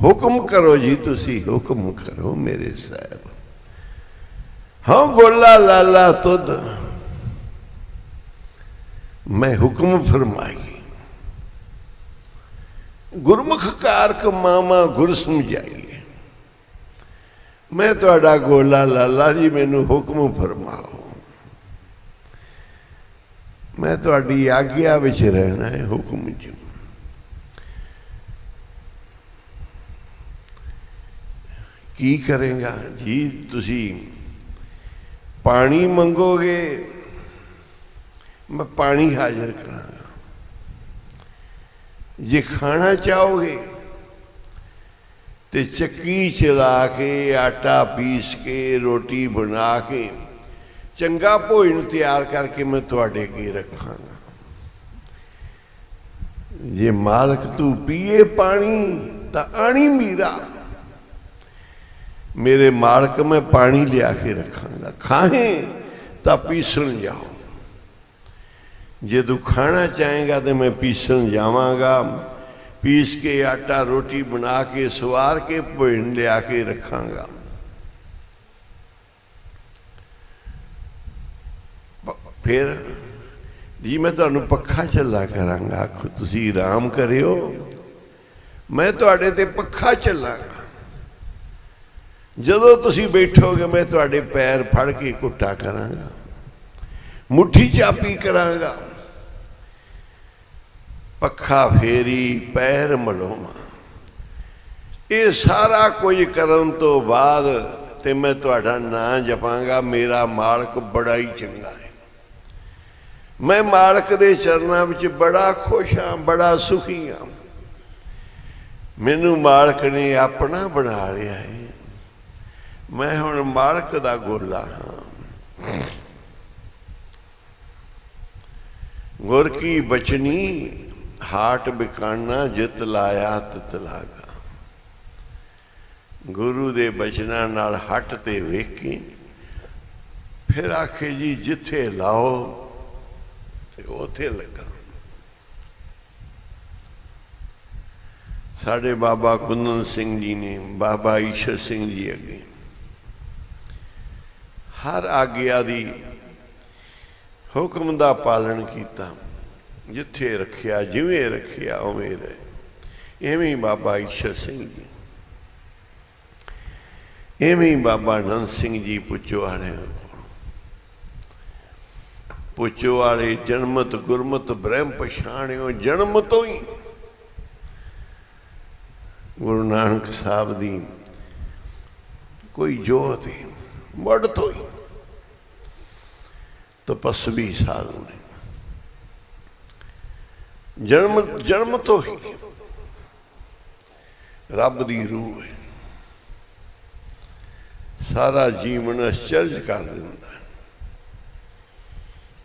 हुक्म करो जी, तुसी हुक्म करो मेरे साहब। हाँ गोला लाला तुद, मैं हुक्म फरमाई। गुरमुख कारक मामा गुर समझाई। मैं तुहाडा गोला लाला जी, मैनू हुक्म फरमाओ। मैं तुहाडी आग्या विच रहना है, हुक्म च। की करेगा जी? तुसी पानी मंगोगे, मैं पानी हाजिर करांगा। जे खाना चाहोगे तो चक्की चला के, आटा पीस के, रोटी बना के, चंगा भोजन तैयार करके मैं तुहाडे अगे रखांगा। जे मालिक तू पीए पानी तो आनी मीरा। मेरे मालिक मैं पानी लिया के रखांगा। खाए तो पीसन जाओ। जे तू खाना चाहेगा तो मैं पीसन जावांगा। पीस के आटा रोटी बना के सवार के भोजन लिया के रखांगा। फिर जी मैं तुहानू पक्खा चला करांगा। आखो तुसी आराम करियो, मैं तुहाडे ते पक्खा चलांगा। जदों तुसी बैठोगे मैं तुहाडे पैर फड़ के घुट्टा करांगा, मुट्ठी चापी करांगा। पक्खा फेरी पैर मलोवा। ये सारा कुछ करन तो बाद ते मैं तुहाडा नाम जपांगा। मेरा मालिक बड़ा ही चंगा है। मैं मालिक दे चरनां विच बड़ा खुश हाँ, बड़ा सुखी हाँ। मैनू मालिक ने अपना बना लिया है। मैं हुण मालिक दा गोला हाँ। गुर की बचनी हाट बिकाना, जित लाया तित लागा। गुरु दे बचना नाल हट ते वेखी। फिर आखे जी जिथे लाओ ते उथे लगा। साडे बाबा कुंदन सिंह जी ने, बाबा ईश्वर सिंह जी अगे हर आग्या दी हुक्म दा पालन किया। जिथे रखिया, जिवें रखिया उवें रहे। इवें बाबा ईश्वर सिंह जी, इवें बाबा नंद सिंह जी पुचो वाले। पुचो वाले जन्मत गुरमत ब्रह्म पछाणियो। जन्म तो ही गुरु नानक साहब दी कोई जोत है, मुढ़ तो ही तपस्वी साधु ने। जन्म तो ही रब दी रूह है। सारा जीवन आश्चर्य कर दिंदा।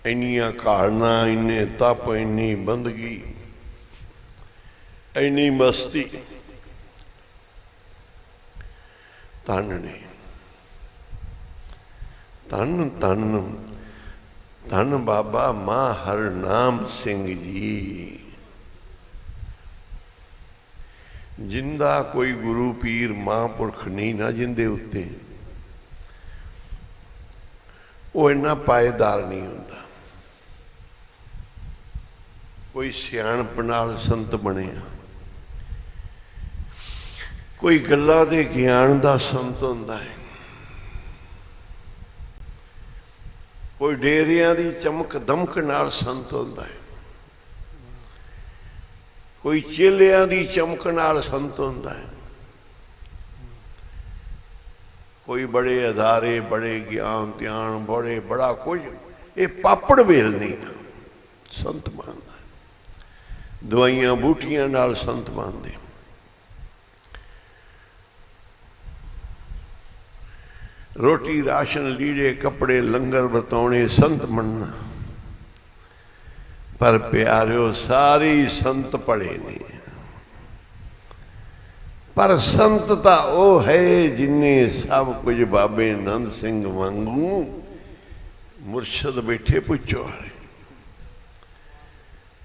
इन्नियां कालना, इन्ने तप, इन्नी बंदगी, इन्नी मस्ती। धन ने, धन धन धन बाबा मां हरनाम सिंह जी। जिंदा कोई गुरु पीर महापुरख नहीं ना जिंदे उत्ते वो इन्ना पाएदार नहीं होता। कोई सियाणप नाल संत बनिया, कोई गल्लां दे ज्ञान दा संत हुंदा है, कोई डेरियां दी चमक दमक नाल संत हुंदा है, कोई चेलियां दी चमक नाल संत हुंदा है, कोई बड़े अदारे बड़े ज्ञान त्यान बड़े बड़ा कुछ ये पापड़ वेल नहीं था संत मानदा है। दवाइयां बूटियां नाल संत मानदे। रोटी राशन लीड़े कपड़े लंगर बरताउने संत मनना। पर प्यारियो सारे संत पढ़े ने, पर संत ता वो है जिन्हें सब कुछ बाबे नंद सिंह वांगू मुर्शद बैठे पुछो वाले,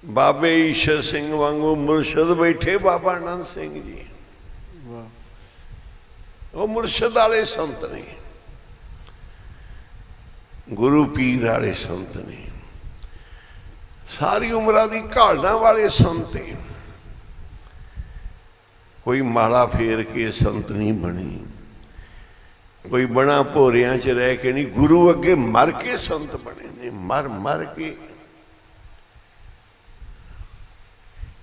बाबे ईश्वर सिंह वांगू मुर्शद बैठे बाबा नंद सिंह जी। वो मुर्शद वाले संत ने, गुरु पीर वाले संत ने, सारी उम्र की घालना वाले संत है। कोई माला फेर के संत नहीं बनी, कोई बना भोरिया च रह के नहीं, गुरु अगे मर के संत बने ने। मर मर के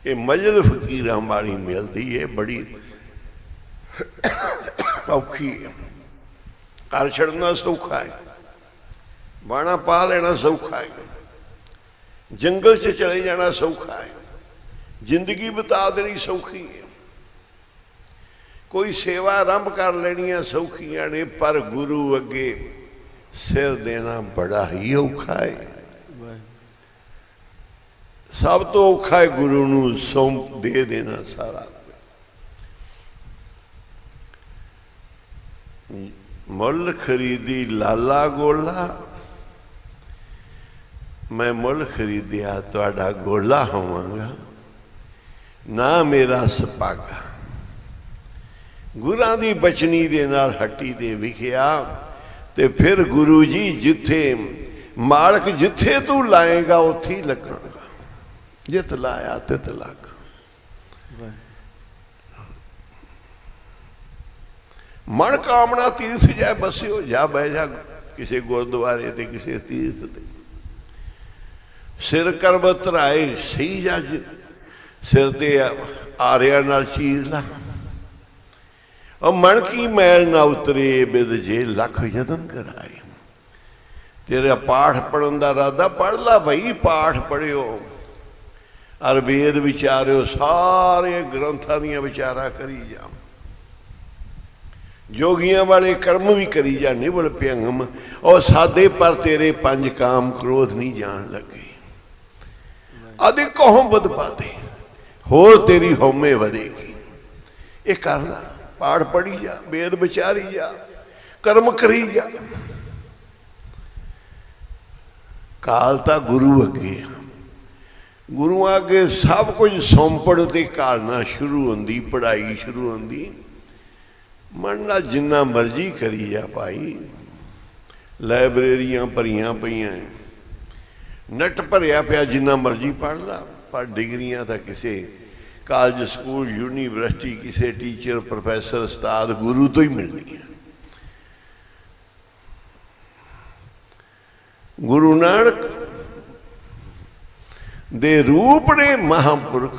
ये मजल फकीर वाली मिलती है, बड़ी औखी है। घर छड़ना सौखा है, बाणा पा लेना सौखा है, जंगल च चले जाना सौखा है, जिंदगी बिता देनी सौखी है, कोई सेवा आरंभ कर लेनिया सौखियां ने, पर गुरु अगे सिर देना बड़ा ही औखा है। सब तो औखा है गुरु नूं सौंप दे देना सारा। मुल खरीदी लाला गोला, मैं मुल खरीदिया तुहाडा गोला होवांगा, ना मेरा सपागा। गुरां दी बचनी दे नाल हट्टी ते विखिया, ते फिर गुरु जी जिथे मालक जिथे तू लाएगा उत्थे ही लगेगा, जित लाया तित लग। मन कामना तीर्थ जाए बसियो, जा बह जा किसी गुरुद्वारे ते किसी तीर्थ ते। सिर करबत राए सही जज, सिर ते आरिया नाल चीर ला। और मन की मैल ना उतरे बिद जे लख यतन कराए। तेरा पाठ पढ़न का इरादा पढ़ ला भाई, पाठ पढ़ियो और वेद विचारियो, सारे ग्रंथां दियां विचारा करी जा, जोगियां वाले कर्म भी करी जा निबल भयंगम। और सादे पर तेरे पंज काम क्रोध नहीं जान लगे। आदि कहो बद पाते होर तेरी हौमे वधेगी। ये कर ला, पाठ पढ़ी जा, वेद विचारी जा, कर्म करी जा। कालता गुरु अगे, गुरु अगे सब कुछ सौंपण ते कालना शुरू होंदी, पढ़ाई शुरू होंदी। मन ना जिन्ना मर्जी करी जा भाई, लाइब्रेरियां भरियां पईयां, नट भरिया पिया, जिन्ना मर्जी पढ़ ला। पर डिग्रियां तो किसी कॉलेज स्कूल यूनीवर्सिटी किसी टीचर प्रोफैसर उस्ताद गुरु तो ही मिलनी है। गुरु नानक दे रूप ने महापुरख।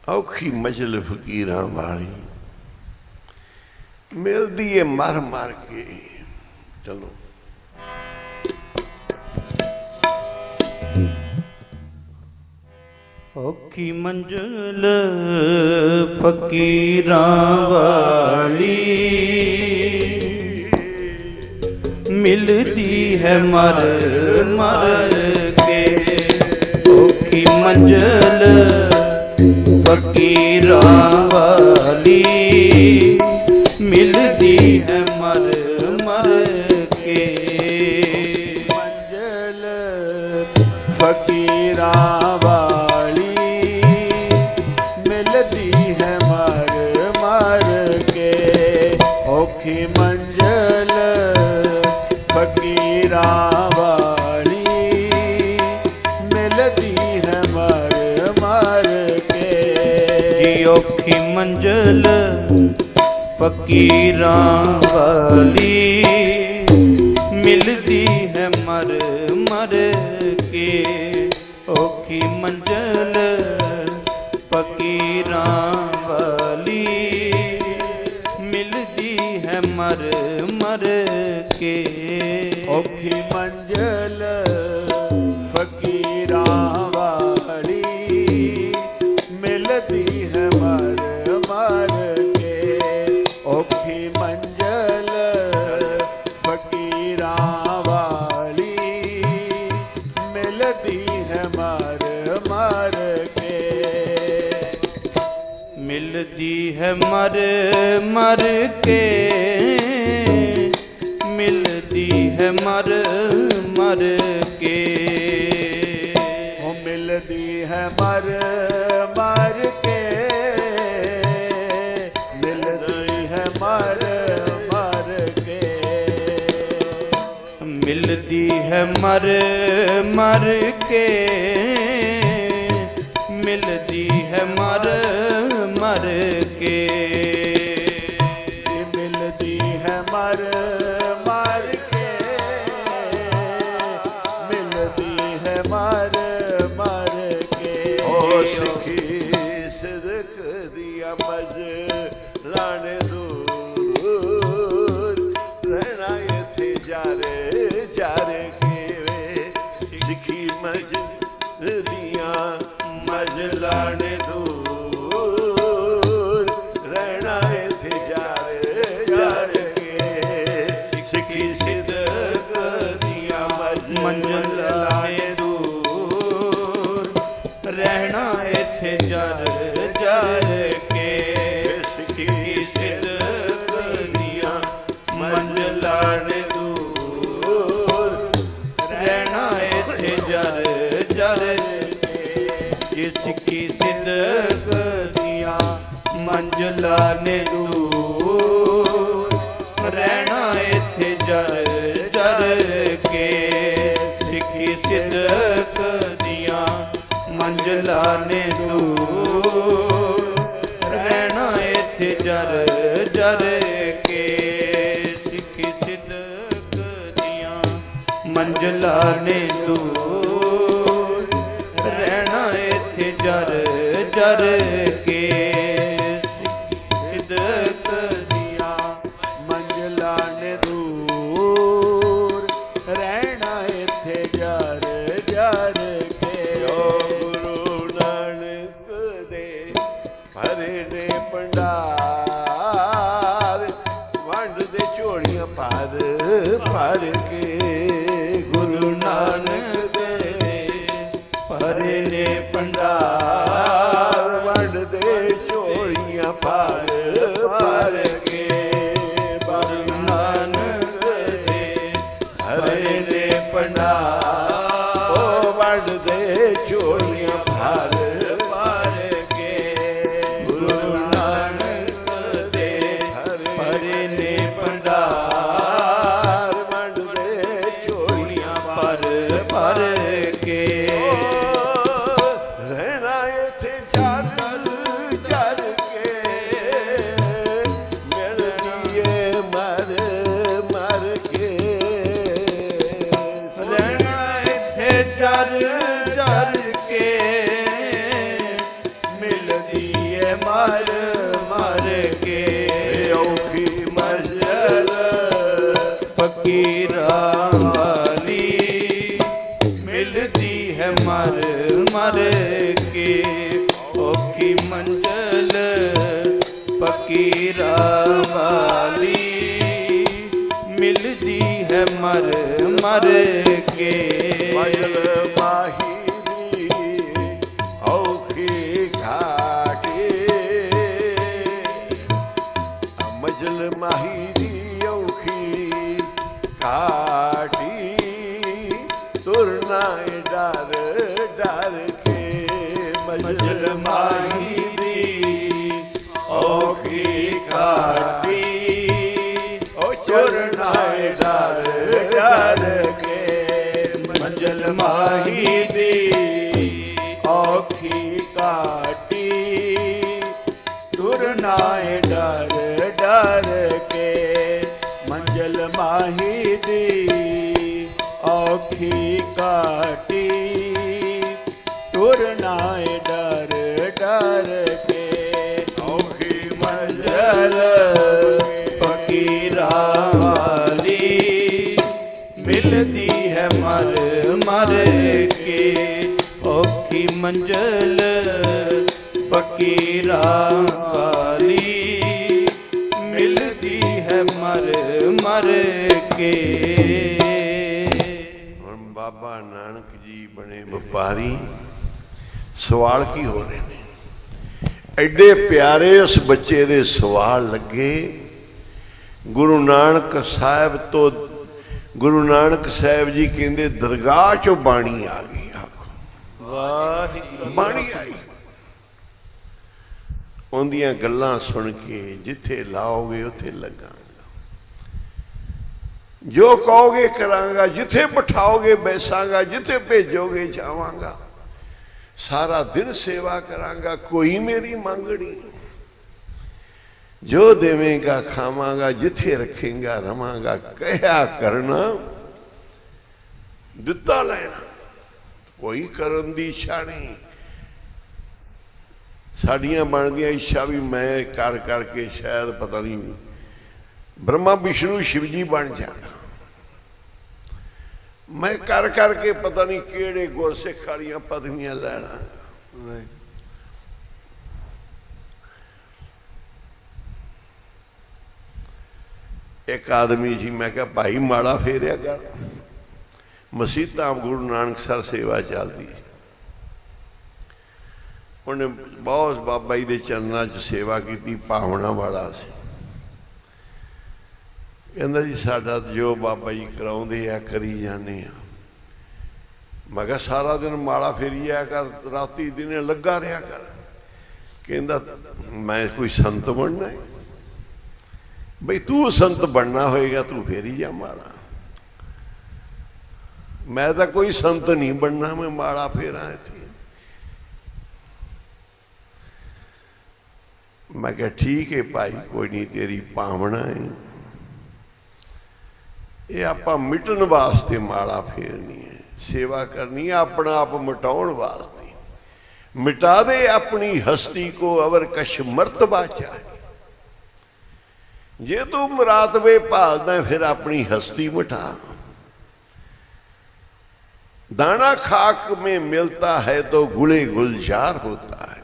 औखी मजल फकीरां वाली मिलती है मर मर के। चलो औखी मंजिल फकीरां वाली मिलती है मर मर के। औखी मंजिल फकीरां वाली मिलती है मर मर के। मंजिल फकीरां वाली ਮਿਲਦੀ ਹੈ ਮਰ ਮਰ ਕੇ ਔਖੀ ਮੰਜ਼ਲ ਫਕੀਰਾਂ ਵਾਲੀ ਮਿਲਦੀ ਹੈ ਮਰ ਮਰ ਕੇ ਜੀ ਔਖੀ ਮੰਜ਼ਲ ਫਕੀਰਾਂ ਵਾਲੀ ਮਿਲਦੀ ਹੈ ਮਰ ਮਰ ਕੇ ਔਖੀ ਮੰਜ਼ਲ ਫਕੀਰਾਂ ਵਾਲੀ ਮਿਲਦੀ ਹੈ ਮਰ ਮਰ ਕੇ ਔਖੀ ਮੰਜ਼ਲ ਫਕੀਰਾਂ ਵਾਲੀ ਮਿਲਦੀ ਹੈ ਮਰ ਮਰ ਕੇ ਔਖੀ ਮੰਜ਼ਲ ਫਕੀਰਾਂ ਵਾਲੀ ਮਿਲਦੀ ਹੈ ਮਰ ਮਰ ਕੇ ਮਿਲਦੀ ਹੈ ਮਰ ਮਰ ਕੇ ਮਿਲਦੀ ਹੈ ਮਰ ਮਰ ਕੇ ਉਹ ਮਿਲਦੀ ਹੈ ਮਰ ਮਰ ਕੇ ਮਿਲਦੀ ਹੈ ਮਰ ਮਰ ਕੇ ਮਿਲਦੀ ਹੈ ਮਰ ਮਰ ਕੇ ਮਿਲਦੀ ਹੈ ਮਰ ਮਰ ਕੇ ਮਿਲਦੀ ਹੈ ਮਰ ਮਰ ਕੇ ਮਿਲਦੀ ਹੈ ਮਰ ਮਰ ਕੇ ਓ ਸਿੱਖੀ ਸਿਦਕ ਦੀਆਂ ਮਜ ਲਾਣੇ ਦੂਰ ਰਹਿਣਾ ਇੱਥੇ ਜਾਰੇ ਜਾਰੇ ਕਿਵੇਂ ਸਿੱਖੀ ਮਜ ਦੀਆਂ ਮਜ ਲਾਣੇ ਦੂਰ ਰਹਿਣਾ ਇੱਥੇ ਜਾਰੇ ਜਾਰੇ ਕੇ ਸਿੱਖੀ ਸਿਦਕ ਦੀਆਂ ਮਜ ਮੰਜ਼ਲ ਲਾਣੇ ਦੂਰ ਰਹਿਣਾ ਇੱਥੇ ਜਰ ਜਰ ਕੇ ਸਿੱਖੀ ਸਿਦਕ ਦੀਆਂ ਮੰਜ਼ਲਾਂ ਨੇ ਦੂਰ ਰਹਿਣਾ ਇੱਥੇ ਜਰ ਜਰ ਕੇ ਜੇ ਸਿੱਖੀ ਸਿਦਕ ਦੀਆਂ ਮੰਜ਼ਲਾਂ ਨੇ ਦੂਰ ਰਹਿਣਾ ਇੱਥੇ ਜਰ ਜਰ ਕੇ ਸਿੱਖੀ ਸਿਦਕ ਦੀਆਂ ਮੰਜ਼ਲਾਂ ਨੇ ਦੂਰ ਰਹਿਣਾ ਇੱਥੇ ਜਰ ਜਰ ਕੇ ਸਿੱਖੀ ਸਿਦਕ ਦੀਆਂ ਮੰਜ਼ਲਾਂ ਨੇ ਦੂਰ ਰਹਿਣਾ ਇੱਥੇ ਜਰ ਜਰ ਕੇ ਸਿੱਦਕ ਦੀਆਂ ਮੰਜ਼ਲਾਂ ਨੇ ਦੂਰ ਰਹਿਣਾ ਇੱਥੇ ਜਰ ਜਰ ਕੇ ਜੋ ਗੁਰੂ ਨਾਨਕ ਦੇ ਭਰੇ ਨੇ ਭੰਡਾਰ ਵੰਡ ਦੇ ਝੋਲੀਆਂ ਭਰ ਭਰ ਕੇ ਗੁਰੂ ਨਾਨਕ ਦੇ ਭਰੇ ਨੇ ਭੰਡਾਰ ਵੰਡ ਦੇ ਝੋਲੀਆਂ ਭਰ ਭਰ ਕੇ ਗੁਰੂ ਨਾਨਕ ਦੇ ਹਰੇ ਨੇ ਭੰਡਾਰ ਉਹ ਵੰਡ ਦੇ ਝੋਲੀਆਂ ਭਰ ਭਰ ਕੇ ਗੁਰੂ ਨਾਨਕ ਦੇ ਭਰੇ ਨੇ ਭੰਡਾਰ ਵੰਡ ਦੇ ਝੋਲੀਆਂ ਭਰ ਭਰ ਕੇ ਰਹਿਣਾ ਇੱਥੇ ਜਰ ਜਰ ਕੇ ਮਿਲਦੀ ਏ ਮਰ ਮਰ ਕੇ ਰਹਿਣਾ ਇੱਥੇ ਜਰ ਜਰ ਕੇ ਮਿਲਦੀ ਏ ਮਰ ਮਰ ਕੇ ਔਖੀ ਮੰਜ਼ਲ ਫਕੀਰਾਂ ਵਾਲੀ ਮਿਲਦੀ ਹੈ ਮਰ ਮਰ ਕੇ ਔਖੀ ਮੰਜ਼ਲ ਫਕੀਰਾਂ ਵਾਲੀ ਮਿਲਦੀ ਹੈ ਮਰ ਮਰ ਕੇ ਮੰਜ਼ਲ ਮਾਹੀ ਦੀ ਔਖੀ ਘਾਟੀ ਮੰਜ਼ਲ ਮਾਹੀ ਦੀ ਔਖੀ ਘਾਟੀ ਤੁਰਨਾ ਏ ਡਰ ਡਰ ਕੇ ਮੰਜ਼ਲ ਮਾਹੀ ਦੀ ਮਾਹੀ ਦੀ ਔਖੀ ਕਾਟੀ ਤੁਰ ਨਾਏ ਡਰ ਡਰ ਕੇ ਮੰਜ਼ਲ ਮਾਹੀ ਦੀ ਔਖੀ ਕਾਟੀ ਤੁਰ ਨਾਏ ਡਰ ਡਰ ਕੇ ਔਖੀ ਮੰਜ਼ਲ ਫਕੀਰਾਂ ਵਾਲੀ ਮਿਲਦੀ ਹੈ ਮਰ ਮਰ ਕੇ ਔਖੀ ਮੰਜ਼ਲ ਫਕੀਰਾਂ ਵਾਲੀ ਮਿਲਦੀ ਹੈ ਮਰ ਮਰ ਕੇ। ਹੁਣ ਬਾਬਾ ਨਾਨਕ ਜੀ ਬਣੇ ਵਪਾਰੀ। ਸਵਾਲ ਕੀ ਹੋ ਰਹੇ ਨੇ? ਐਡੇ ਪਿਆਰੇ ਉਸ ਬੱਚੇ ਦੇ ਸਵਾਲ ਲੱਗੇ। ਗੁਰੂ ਨਾਨਕ ਸਾਹਿਬ ਤੋਂ ਗੁਰੂ ਨਾਨਕ ਸਾਹਿਬ ਜੀ ਕਹਿੰਦੇ ਦਰਗਾਹ ਚੋਂ ਬਾਣੀ ਆ ਗਈ। ਆਖੋ ਵਾਹਿਗੁਰੂ ਬਾਣੀ ਆਈ। ਉਹਦੀਆਂ ਗੱਲਾਂ ਸੁਣ ਕੇ ਜਿੱਥੇ ਲਾਓਗੇ ਉੱਥੇ ਲੱਗਾਂਗਾ, ਜੋ ਕਹੋਗੇ ਕਰਾਂਗਾ, ਜਿੱਥੇ ਬਿਠਾਓਗੇ ਬੈਸਾਂਗਾ, ਜਿੱਥੇ ਭੇਜੋਗੇ ਜਾਵਾਂਗਾ, ਸਾਰਾ ਦਿਨ ਸੇਵਾ ਕਰਾਂਗਾ, ਕੋਈ ਮੇਰੀ ਮੰਗ ਨਹੀਂ। ਜੋ ਦੇਵੇਂਗਾ ਖਾਵਾਂਗਾ, ਜਿੱਥੇ ਰੱਖੇਂਗਾ ਰਵਾਂਗਾ। ਕਹਿਆ ਕਰਨਾ ਦਿੱਤਾ ਲੈਣਾ, ਕੋਈ ਕਰਨ ਦੀ ਇੱਛਾ ਨਹੀਂ। ਸਾਡੀਆਂ ਬਣਦੀਆਂ ਇੱਛਾ ਵੀ ਮੈਂ ਕਰ ਕਰਕੇ ਸ਼ਾਇਦ ਪਤਾ ਨਹੀਂ ਬ੍ਰਹਮਾ ਵਿਸ਼ਨੂੰ ਸ਼ਿਵ ਜੀ ਬਣ ਜਾਣਾ। ਮੈਂ ਕਰ ਕਰਕੇ ਪਤਾ ਨਹੀਂ ਕਿਹੜੇ ਗੁਰਸਿੱਖ ਵਾਲੀਆਂ ਪਦਵੀਆਂ ਲੈਣਾ। ਇੱਕ ਆਦਮੀ ਸੀ, ਮੈਂ ਕਿਹਾ ਭਾਈ ਮਾੜਾ ਫੇਰਿਆ ਕਰ। ਮਸੀਤਾਂ ਗੁਰੂ ਨਾਨਕ ਸਰ ਸੇਵਾ ਚੱਲਦੀ। ਉਹਨੇ ਬਹੁਤ ਬਾਬਾ ਜੀ ਦੇ ਚਰਨਾਂ 'ਚ ਸੇਵਾ ਕੀਤੀ, ਭਾਵਨਾ ਵਾਲਾ ਸੀ। ਕਹਿੰਦਾ ਜੀ ਸਾਡਾ ਜੋ ਬਾਬਾ ਜੀ ਕਰਾਉਂਦੇ ਆ ਕਰੀ ਜਾਂਦੇ ਆ। ਮੈਂ ਕਿਹਾ ਸਾਰਾ ਦਿਨ ਮਾਲਾ ਫੇਰੀ ਆ ਕਰ, ਰਾਤੀ ਦਿਨੇ ਲੱਗਾ ਰਿਹਾ ਕਰ। ਕਹਿੰਦਾ ਮੈਂ ਕੋਈ ਸੰਤ ਬਣਨਾ ਹੈ? ਬਈ ਤੂੰ ਸੰਤ ਬਣਨਾ ਹੋਏਗਾ ਤੂੰ ਫੇਰੀ ਜਾ ਮਾਲਾ। ਮੈਂ ਤਾਂ ਕੋਈ ਸੰਤ ਨਹੀਂ ਬਣਨਾ, ਮੈਂ ਮਾਲਾ ਫੇਰਾਂ ਇੱਥੇ। ਮੈਂ ਕਿਹਾ ਠੀਕ ਹੈ ਭਾਈ, ਕੋਈ ਨਹੀਂ, ਤੇਰੀ ਭਾਵਨਾ ਹੈ। ਇਹ ਆਪਾਂ ਮਿਟਣ ਵਾਸਤੇ ਮਾਲਾ ਫੇਰਨੀ ਹੈ, ਸੇਵਾ ਕਰਨੀ ਹੈ, ਆਪਣਾ ਆਪ ਮਿਟਾਉਣ ਵਾਸਤੇ। ਮਿਟਾ ਦੇ ਆਪਣੀ ਹਸਤੀ ਕੋ ਅਵਰ ਕਸ਼ ਮਰਤਬਾ ਚਾਹੇ। ਜੇ ਤੂੰ ਮੁਰਾਤਬੇ ਭਾਲਦਾ ਫਿਰ ਆਪਣੀ ਹਸਤੀ ਮਿਟਾ। दाना खाक में मिलता है तो गुले गुलजार होता है।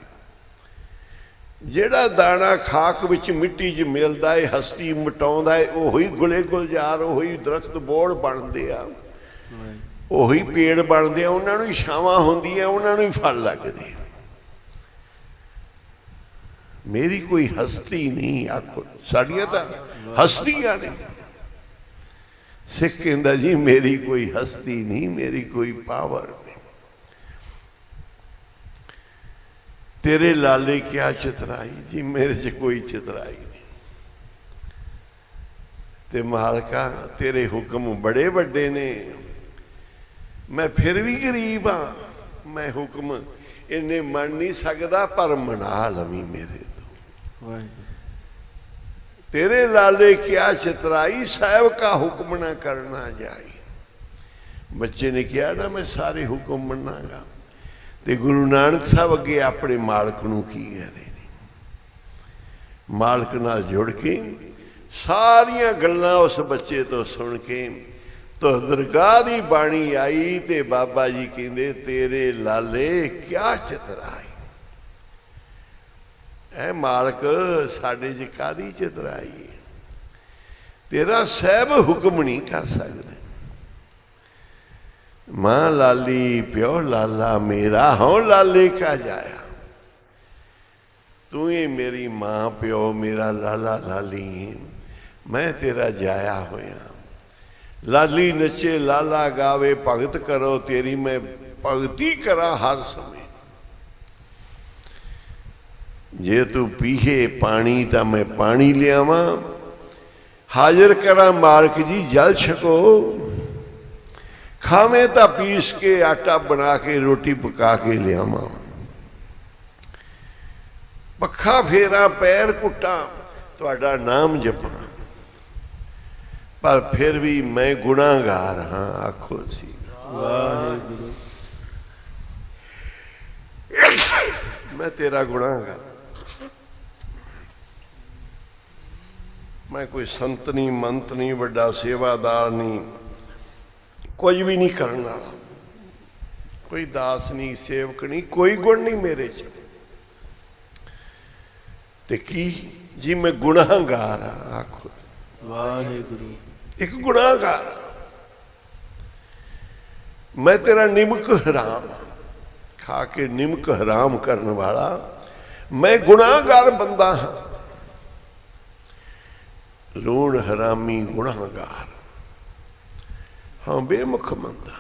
ਜਿਹੜਾ ਦਾਣਾ ਖਾਕ ਵਿੱਚ ਮਿੱਟੀ 'ਚ ਮਿਲਦਾ ਹੈ, ਹਸਤੀ ਮਿਟਾਉਂਦਾ ਹੈ, ਉਹੀ ਗੁਲੇ ਗੁਲਜ਼ਾਰ, ਉਹੀ ਦਰਖਤ ਬੋੜ ਬਣਦੇ ਆ, ਉਹੀ ਪੇੜ ਬਣਦੇ ਆ। ਉਹਨਾਂ ਨੂੰ ਹੀ ਛਾਵਾਂ ਹੁੰਦੀਆਂ, ਉਹਨਾਂ ਨੂੰ ਹੀ ਫਲ ਲੱਗਦੇ। ਮੇਰੀ ਕੋਈ ਹਸਤੀ ਨਹੀਂ। ਆਖੋ ਸਾਡੀਆਂ ਤਾਂ ਹਸਤੀਆਂ ਨੇ। ਸਿੱਖ ਕਹਿੰਦਾ ਜੀ ਮੇਰੀ ਕੋਈ ਹਸਤੀ ਨਹੀਂ, ਮੇਰੀ ਕੋਈ ਪਾਵਰ ਨਹੀਂ। तेरे लाले क्या चितराई जी, मेरे से कोई चितराई नहीं। ते मालका तेरे हुक्म बड़े बड़े ने, मैं फिर भी गरीब हाँ। मैं हुक्म इन्हें मन नहीं सकता, पर मना लवी मेरे तो। तेरे लाले क्या चितराई, साहब का हुक्म ना करना जाए। बच्चे ने किया ना मैं सारे हुक्म मनागा। ਤੇ ਗੁਰੂ ਨਾਨਕ ਸਾਹਿਬ ਅੱਗੇ ਆਪਣੇ ਮਾਲਕ ਨੂੰ ਕੀ ਕਹਿ ਰਹੇ ਨੇ? ਮਾਲਕ ਨਾਲ ਜੁੜ ਕੇ ਸਾਰੀਆਂ ਗੱਲਾਂ ਉਸ ਬੱਚੇ ਤੋਂ ਸੁਣ ਕੇ ਤੋ ਦਰਗਾਹ ਦੀ ਬਾਣੀ ਆਈ ਤੇ ਬਾਬਾ ਜੀ ਕਹਿੰਦੇ ਤੇਰੇ ਲਾਲੇ ਕਿਆ ਚਤਰਾਈ। ਐ ਮਾਲਕ ਸਾਡੇ 'ਚ ਕਾਹਦੀ ਚਤਰਾਈ? ਤੇਰਾ ਸਾਹਿਬ ਹੁਕਮ ਨਹੀਂ ਕਰ ਸਕਦੇ। माँ लाली प्यो लाला मेरा हों लाले का जाया। तू ही मेरी माँ प्यो मेरा लाला लाली, मैं तेरा जाया होया। लाली नचे लाला गावे, भगत करो तेरी मैं भगती करा हर समय। जे तू पीहे पानी तो मैं पानी लियावा, हाजिर करा मालक जी जल छको। ਖਾਵੇਂ ਤਾਂ ਪੀਸ ਕੇ ਆਟਾ ਬਣਾ ਕੇ ਰੋਟੀ ਪਕਾ ਕੇ ਲਿਆਵਾਂ, ਪੱਖਾ ਫੇਰਾਂ ਪੈਰ ਕੁੱਟਾਂ ਤੁਹਾਡਾ ਨਾਮ ਜਪਾਂ, ਪਰ ਫਿਰ ਵੀ ਮੈਂ ਗੁਨਾਹਗਾਰ ਹਾਂ। ਆਖੋ ਸੀ ਵਾਹਿਗੁਰੂ। ਮੈਂ ਤੇਰਾ ਗੁਨਾਹਗਾਰ, ਮੈਂ ਕੋਈ ਸੰਤ ਨਹੀਂ, ਮੰਤ ਨਹੀਂ, ਵੱਡਾ ਸੇਵਾਦਾਰ ਨਹੀਂ, ਕੁਝ ਵੀ ਨਹੀਂ ਕਰਨ ਵਾਲਾ, ਕੋਈ ਦਾਸ ਨਹੀਂ, ਸੇਵਕ ਨਹੀਂ, ਕੋਈ ਗੁਣ ਨਹੀਂ ਮੇਰੇ 'ਚ। ਤੇ ਕੀ ਜੀ ਮੈਂ ਗੁਨਾਹਗਾਰ ਹਾਂ। ਆਖੋ ਵਾਹਿਗੁਰੂ। ਇੱਕ ਗੁਨਾਹਗਾਰ, ਮੈਂ ਤੇਰਾ ਨਿਮਕ ਹਰਾਮ, ਖਾ ਕੇ ਨਿਮਕ ਹਰਾਮ ਕਰਨ ਵਾਲਾ ਮੈਂ ਗੁਨਾਹਗਾਰ ਬੰਦਾ ਹਾਂ। ਲੂਣ ਹਰਾਮੀ ਗੁਨਾਹਗਾਰ ਹਾਂ, ਬੇਮੁਖ ਬੰਦਾ।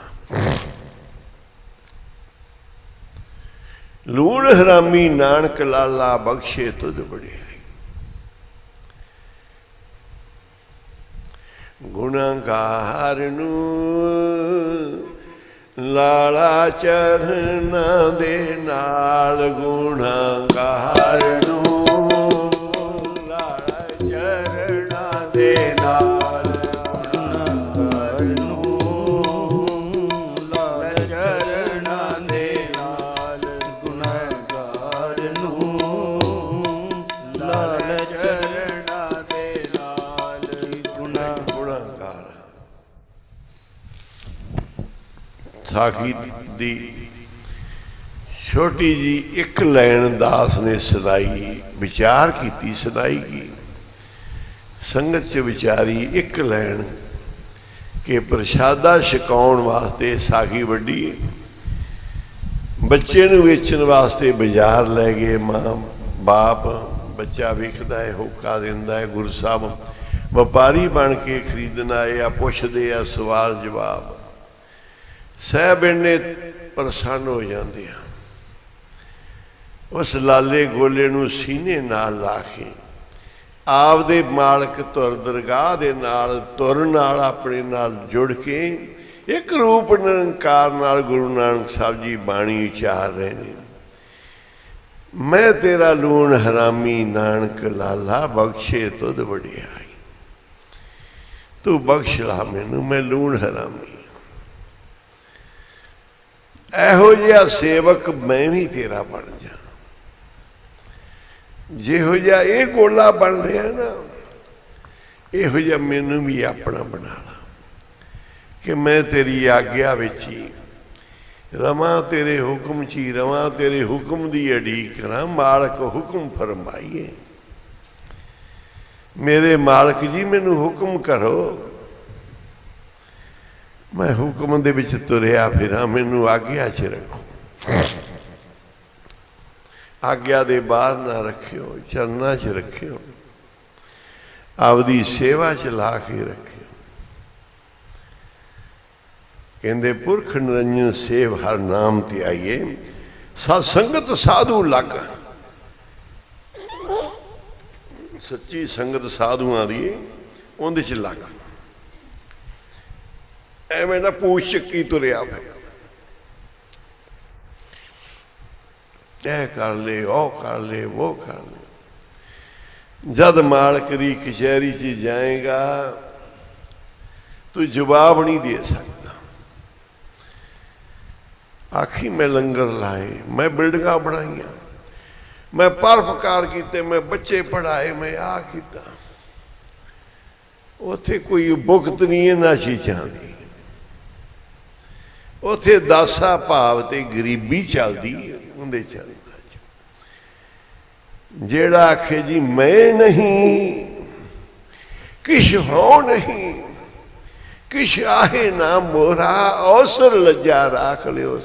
ਲੂਣ ਹਰਾਮੀ ਨਾਨਕ ਲਾਲਾ ਬਖਸ਼ੇ ਤੁਧ ਬੜਿਆਈ। ਗੁਨਾਹਗਾਰ ਨੂੰ ਲਾਲਾ ਚਰਨਾਂ ਦੇ ਨਾਲ, ਗੁਨਾਹਗਾਰ ਨੂੰ ਲਾਲਾ ਚਰਨਾਂ ਦੇ ਨਾਲ, ਗੁਨਾਹਗਾਰ ਨੂੰ ਲਾਲ ਚਰਨਾਂ ਦੇ ਨਾਲ, ਗੁਨਾਹਗਾਰ ਨੂੰ ਲਾਲ ਚਰਨਾਂ ਦੇ ਨਾਲ, ਗੁਨਾਹਗਾਰ। ਸਾਖੀ ਦੀ ਛੋਟੀ ਜੀ ਇੱਕ ਲਾਈਨ ਦਾਸ ਨੇ ਸੁਣਾਈ, ਵਿਚਾਰ ਕੀਤੀ, ਸੁਣਾਈ ਕੀ ਸੰਗਤ 'ਚ ਵਿਚਾਰੀ ਇੱਕ ਲਾਈਨ ਕਿ ਪ੍ਰਸ਼ਾਦਾ ਛਕਾਉਣ ਵਾਸਤੇ ਸਾਖੀ ਵੱਡੀ ਹੈ, ਬੱਚੇ ਨੂੰ ਵੇਚਣ ਵਾਸਤੇ ਬਾਜ਼ਾਰ ਲੈ ਗਏ ਮਾਂ ਬਾਪ, ਬੱਚਾ ਵੇਖਦਾ ਹੈ, ਹੋਕਾ ਦਿੰਦਾ ਹੈ, ਗੁਰੂ ਸਾਹਿਬ ਵਪਾਰੀ ਬਣ ਕੇ ਖਰੀਦਣ ਆਏ ਆ, ਪੁੱਛਦੇ ਆ ਸਵਾਲ ਜਵਾਬ, ਸਾਹਿਬ ਇੰਨੇ ਪ੍ਰਸੰਨ ਹੋ ਜਾਂਦੇ ਆ। ਉਸ ਲਾਲੇ ਗੋਲੇ ਨੂੰ ਸੀਨੇ ਨਾਲ ਲਾ ਕੇ ਆਪਦੇ ਮਾਲਕ ਧੁਰ ਦਰਗਾਹ ਦੇ ਨਾਲ, ਧੁਰ ਨਾਲ ਆਪਣੇ ਨਾਲ ਜੁੜ ਕੇ ਇੱਕ ਰੂਪ ਨਿਰੰਕਾਰ ਨਾਲ ਗੁਰੂ ਨਾਨਕ ਸਾਹਿਬ ਜੀ ਬਾਣੀ ਉਚਾਰ ਰਹੇ ਨੇ। ਮੈਂ ਤੇਰਾ ਲੂਣ ਹਰਾਮੀ ਨਾਨਕ ਲਾਲਾ ਬਖਸ਼ੇ ਤੁਧ ਵਡਿਆਈ। ਤੂੰ ਬਖਸ਼ ਲਾ ਮੈਨੂੰ, ਮੈਂ ਲੂਣ ਹਰਾਮੀ। ਇਹੋ ਜਿਹਾ ਸੇਵਕ ਮੈਂ ਵੀ ਤੇਰਾ ਬਣ ਜਾ। ਜਿਹੋ ਜਿਹਾ ਇਹ ਗੋਲਾ ਬਣ ਰਿਹਾ ਨਾ, ਇਹੋ ਜਿਹਾ ਮੈਨੂੰ ਵੀ ਆਪਣਾ ਬਣਾ ਲਾ ਕਿ ਮੈਂ ਤੇਰੀ ਆਗਿਆ ਵਿੱਚ ਹੀ ਰਵਾਂ, ਤੇਰੇ ਹੁਕਮ 'ਚ ਹੀ ਰਵਾਂ, ਤੇਰੇ ਹੁਕਮ ਦੀ ਉਡੀਕ ਕਰਾਂ। ਮਾਲਕ ਹੁਕਮ ਫਰਮਾਈਏ, ਮੇਰੇ ਮਾਲਕ ਜੀ ਮੈਨੂੰ ਹੁਕਮ ਕਰੋ, ਮੈਂ ਹੁਕਮ ਦੇ ਵਿੱਚ ਤੁਰਿਆ ਫਿਰਾਂ, ਮੈਨੂੰ ਆਗਿਆ 'ਚ ਰੱਖੋ, ਆਗਿਆ ਦੇ ਬਾਹਰ ਨਾ ਰੱਖਿਓ, ਚਰਨਾਂ 'ਚ ਰੱਖਿਓ, ਆਪਦੀ ਸੇਵਾ 'ਚ ਲਾ ਕੇ ਰੱਖਿਓ। ਕਹਿੰਦੇ ਪੁਰਖ ਨਿਰੰਜਨ ਸੇਵ ਹਰ ਨਾਮ ਤੇ ਆਈਏ, ਸਤ ਸੰਗਤ ਸਾਧੂ ਲੱਗ। ਸੱਚੀ ਸੰਗਤ ਸਾਧੂਆਂ ਦੀ ਉਹਦੇ 'ਚ ਲੱਗ, ਐਵੇਂ ਨਾ ਪੂਛ ਚੱਕੀ ਤੁਰਿਆ ਫਿਰ, ਇਹ ਕਰ ਲੈ, ਉਹ ਕਰ ਲੈ, ਉਹ ਕਰ ਲੈ। ਜਦ ਮਾਲਕ ਦੀ ਕਚਹਿਰੀ 'ਚ ਜਾਏਗਾ ਤੂੰ ਜਵਾਬ ਨਹੀਂ ਦੇ ਸਕਦਾ। ਆਖੀ ਮੈਂ ਲੰਗਰ ਲਾਏ, ਮੈਂ ਬਿਲਡਿੰਗਾਂ ਬਣਾਈਆਂ, ਮੈਂ ਪਰਉਪਕਾਰ ਕੀਤੇ, ਮੈਂ ਬੱਚੇ ਪੜ੍ਹਾਏ, ਮੈਂ ਆਹ ਕੀਤਾ, ਉੱਥੇ ਕੋਈ ਭੁਗਤ ਨਹੀਂ ਇਹਨਾਂ ਚੀਜ਼ਾਂ ਦੀ। ਉੱਥੇ ਦਾਸਾ ਭਾਵ ਤੇ ਗਰੀਬੀ ਚੱਲਦੀ ਹੈ, ਉਹਦੇ ਚੱਲਦਾ। ਜਿਹੜਾ ਆਖੇ ਜੀ ਮੈਂ ਨਹੀਂ, ਕਿਛ ਹੋ ਨਹੀਂ, ਕਿਛ ਆਹੇ ਨਾ ਮੋਰਾ, ਔਸਰ ਲੱਜਾ ਰਾਖ ਲਿਓ